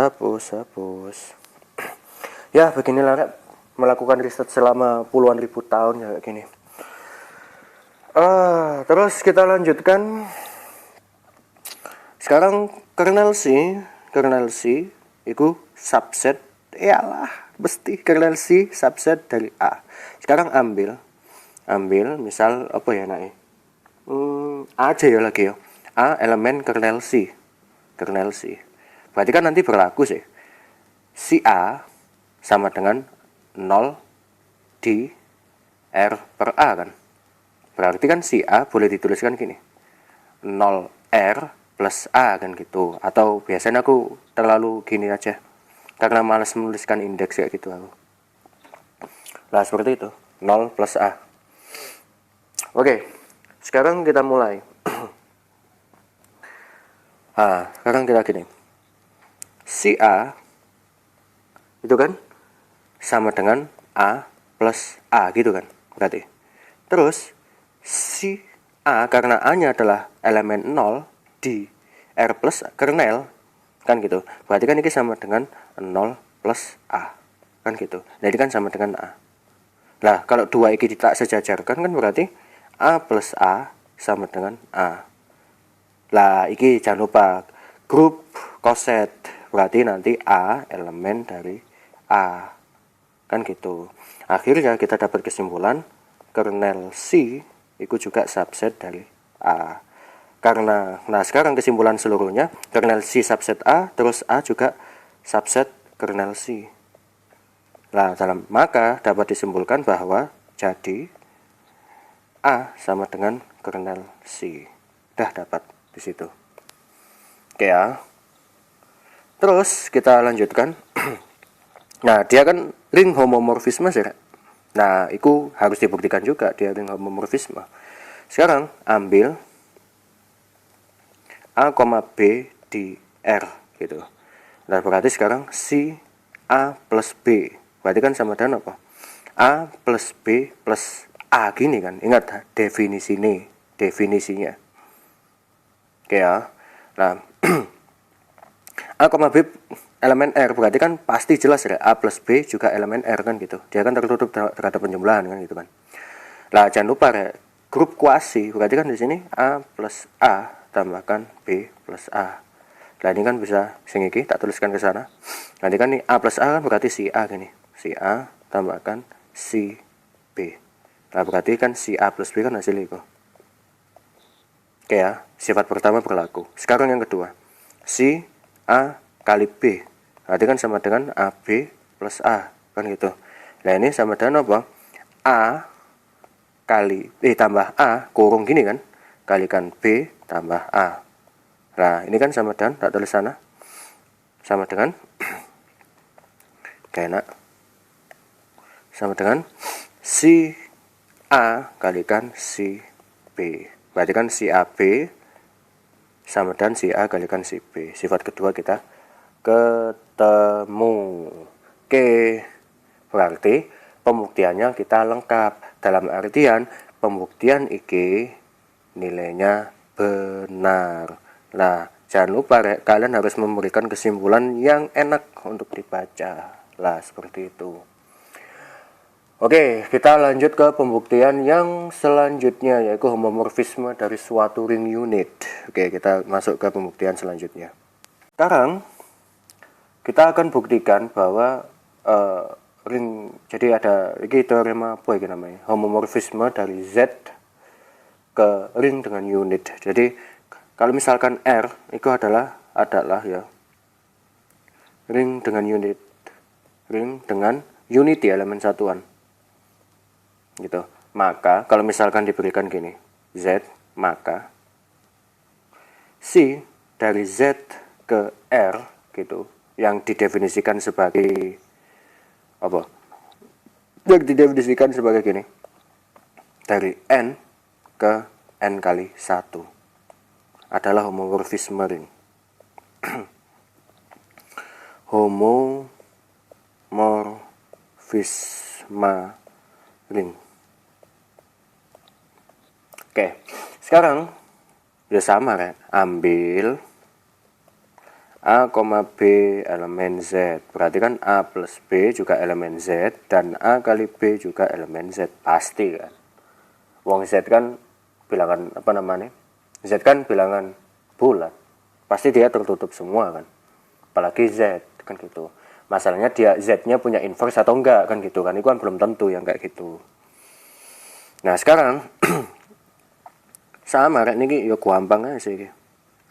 Ya beginilah melakukan riset selama puluhan ribu tahun ya kayak gini. Terus kita lanjutkan. Sekarang kernel C itu subset, iyalah mesti kernel C subset dari A. Sekarang ambil misal apa ya nak? A aja ya lagi ya. A elemen kernel C. Berarti kan nanti berlaku sih. Si A sama dengan 0 di R per A kan. Berarti kan si A boleh dituliskan gini, 0 R plus A kan gitu. Atau biasanya aku terlalu gini aja, karena malas menuliskan indeks kayak gitu aku. Nah seperti itu, 0 plus A. Oke, sekarang kita mulai. Sekarang kita gini, si A itu kan sama dengan A plus A gitu kan berarti. Terus si A karena A-nya adalah elemen 0 di R plus kernel kan gitu. Berarti kan ini sama dengan 0 plus A kan gitu. Jadi kan sama dengan A. Lah kalau dua ini tak sejajarkan kan berarti A plus A sama dengan A. Lah iki jangan lupa grup koset. Berarti nanti A elemen dari A kan gitu. Akhirnya kita dapat kesimpulan kernel C itu juga subset dari A. Karena sekarang kesimpulan seluruhnya kernel C subset A, terus A juga subset kernel C. Nah, maka dapat disimpulkan bahwa jadi A sama dengan kernel C. Udah dapat di situ. Oke ya. Terus kita lanjutkan. Nah, dia kan ring homomorfisme sih. Nah, itu harus dibuktikan juga dia ring homomorfisme. Sekarang ambil A, B di R gitu. Nah, berarti sekarang si A plus B. Berarti kan sama dengan apa? A plus B plus A gini kan. Ingat definisinya. Oke ya. Nah, A, B elemen R berarti kan pasti jelas ya A plus B juga elemen R kan gitu. Dia kan tertutup terhadap penjumlahan kan gitu kan. Nah, jangan lupa ya, grup kuasi berarti kan di sini A plus A tambahkan B plus A. Nah, ini kan bisa sing iki tak tuliskan ke sana. Nanti kan nih A plus A kan berarti si A gini. Si A tambahkan si B. Nah, berarti kan si A plus B kan hasil itu. Oke ya, sifat pertama berlaku. Sekarang yang kedua. Si A kali B. Berarti kan sama dengan AB plus A kan gitu. Nah, ini sama dengan apa? A kali tambah A kurung gini kan, kalikan B tambah A. Nah ini kan sama dengan, tak tulis sana, sama dengan enak, sama dengan si A kalikan si B. Berarti kan si AB sama dengan si A kalikan si B. Sifat kedua kita ketemu. Oke, berarti pembuktiannya kita lengkap. Dalam artian pembuktian iki nilainya benar. Nah, jangan lupa kalian harus memberikan kesimpulan yang enak untuk dibaca. Lah, seperti itu. Oke, kita lanjut ke pembuktian yang selanjutnya, yaitu homomorfisme dari suatu ring unit. Oke, kita masuk ke pembuktian selanjutnya. Sekarang kita akan buktikan bahwa ring, jadi ada ini teorema apa ya namanya, homomorfisme dari Z ke ring dengan unit. Jadi kalau misalkan R itu adalah ya ring dengan unity elemen satuan gitu. Maka kalau misalkan diberikan gini Z, maka C dari Z ke R gitu, yang didefinisikan sebagai apa? Yang didefinisikan sebagai gini, dari N ke N kali 1 adalah homomorfisme ring. Homomorfisme ring. Oke, sekarang ya sama kan, ambil A, B elemen Z, berarti kan A plus B juga elemen Z, dan A kali B juga elemen Z, pasti kan. Wong Z kan bilangan apa namanya, Z kan bilangan bulat, pasti dia tertutup semua kan, apalagi Z kan gitu. Masalahnya dia Z-nya punya inverse atau enggak kan gitu kan, itu kan belum tentu yang kayak gitu. Nah sekarang sama kayak ini ya gampang aja sih,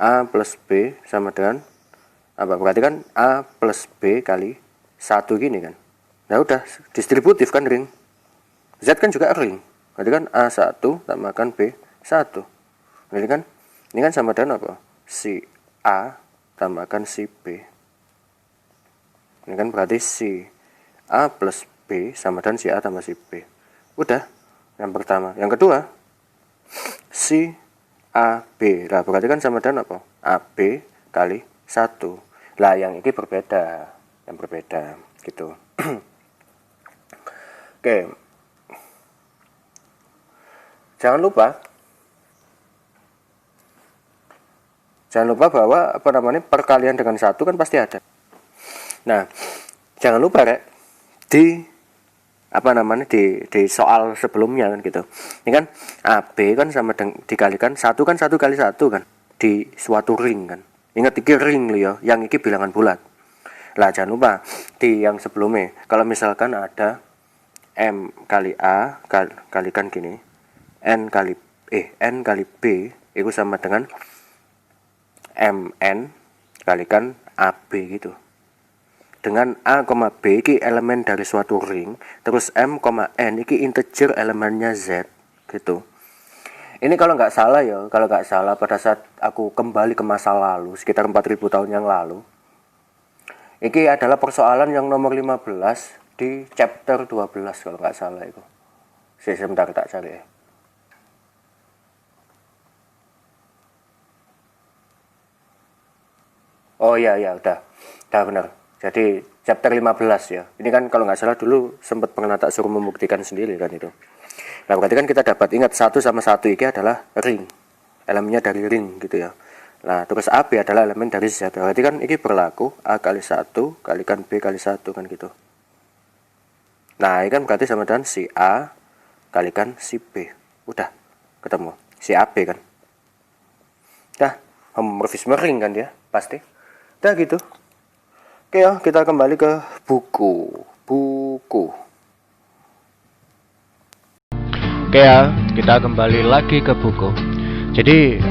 A plus B sama dengan apa, berarti kan A plus B kali 1 gini kan. Nah udah distributif kan ring. Z kan juga ring, berarti kan A1 tambahkan B1. Ini kan sama dengan apa, si A tambahkan si B. Ini kan berarti si A plus B sama dengan si A tambah si B. Udah, yang pertama. Yang kedua, si A B. Nah berarti kan sama dengan apa, AB kali 1. Lah yang ini berbeda, yang berbeda gitu. Oke, jangan lupa bahwa apa namanya, perkalian dengan 1 kan pasti ada. Nah jangan lupa rek, di apa namanya, di soal sebelumnya kan gitu, ini kan AB kan sama dengan dikalikan 1 kan, 1 kali 1 kan di suatu ring kan. Ingat iki ring liyo, yang iki bilangan bulat. Lah jangan lupa di yang sebelumnya, kalau misalkan ada M kali A kalikan gini, N kali B itu sama dengan MN kalikan AB gitu. Dengan A, B iki elemen dari suatu ring, terus M, N iki integer elemennya Z gitu. Ini kalau nggak salah ya, kalau nggak salah pada saat aku kembali ke masa lalu, sekitar 4000 tahun yang lalu, ini adalah persoalan yang nomor 15 di chapter 12 kalau nggak salah itu. Sebentar tak cari ya. Oh iya udah benar. Jadi chapter 15 ya. Ini kan kalau nggak salah dulu sempat pernah tak suruh membuktikan sendiri kan itu. Nah berarti kan kita dapat ingat 1 sama 1 ini adalah ring, elemennya dari ring gitu ya. Nah terus AB adalah elemen dari Z, berarti kan ini berlaku A kali 1 kalikan B kali 1 kan gitu. Nah ini kan berarti sama dengan si A kalikan si B. Udah ketemu si AB kan. Dah homomorfisme ring kan dia pasti. Dah gitu. Oke ya, kita kembali ke buku. Oke ya, kita kembali lagi ke buku. Jadi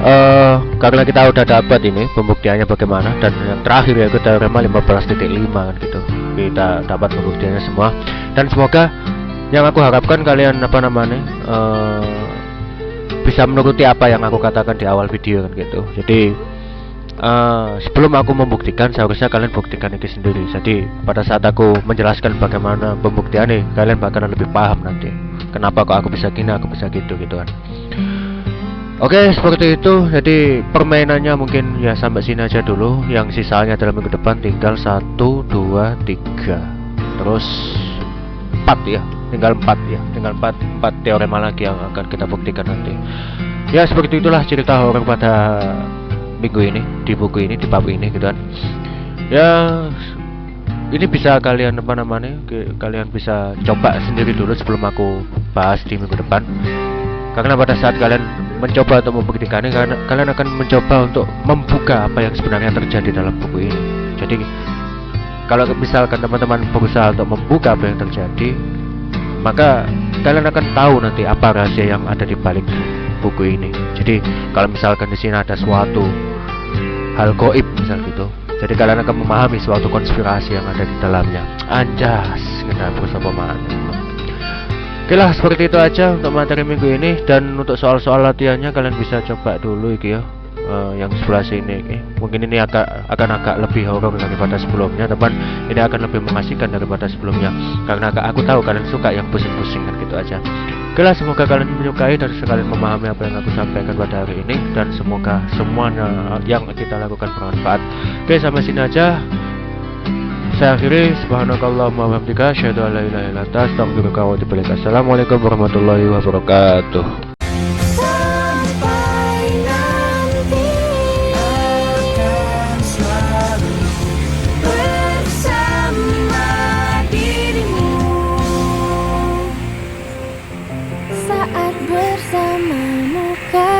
karena kita udah dapat ini pembuktiannya bagaimana, dan yang terakhir yaitu teorema 15.5 kan gitu. Kita dapat pembuktiannya semua, dan semoga Yang aku harapkan kalian bisa menuruti apa yang aku katakan di awal video kan gitu. Jadi sebelum aku membuktikan, seharusnya kalian buktikan ini sendiri. Jadi pada saat aku menjelaskan bagaimana pembuktiannya, kalian bakalan lebih paham nanti kenapa kok aku bisa gini, aku bisa gitu kan. Oke, seperti itu. Jadi permainannya mungkin ya sampai sini aja dulu. Yang sisanya dalam minggu depan tinggal 1, 2, 3, terus 4 ya. Tinggal 4 ya. Tinggal 4 teorema lagi yang akan kita buktikan nanti. Ya seperti itulah cerita horor pada minggu ini, di buku ini, di bab ini gitu kan. Ya ini bisa kalian kalian bisa coba sendiri dulu sebelum aku bahas di minggu depan. Karena pada saat kalian mencoba untuk membuktikannya, kalian akan mencoba untuk membuka apa yang sebenarnya terjadi dalam buku ini. Jadi kalau misalkan teman-teman berusaha untuk membuka apa yang terjadi, maka kalian akan tahu nanti apa rahasia yang ada di balik buku ini. Jadi kalau misalkan di sini ada suatu hal goib misal gitu, jadi kalian akan memahami suatu konspirasi yang ada di dalamnya. Anjas, kita berusaha memahami. Oke lah, seperti itu aja untuk materi minggu ini. Dan untuk soal-soal latihannya kalian bisa coba dulu iki ya, yang sebelah sini iki. Mungkin ini akan agak lebih horor daripada sebelumnya, teman. Ini akan lebih mengasihkan daripada sebelumnya, karena aku tahu kalian suka yang pusing-pusing kan gitu aja. Oke lah, semoga kalian menyukai dan sekalian memahami apa yang aku sampaikan pada hari ini, dan semoga semuanya yang kita lakukan bermanfaat. Oke, sampai sini aja. Saya akhiri, subhanakallahumma wa bihamdika, asyhadu an la ilaha illa anta, astaghfiruka wa atubu ilaik. Assalamualaikum warahmatullahi wabarakatuh. Sampai nanti akan selalu bersama dirimu. Saat bersamamu kan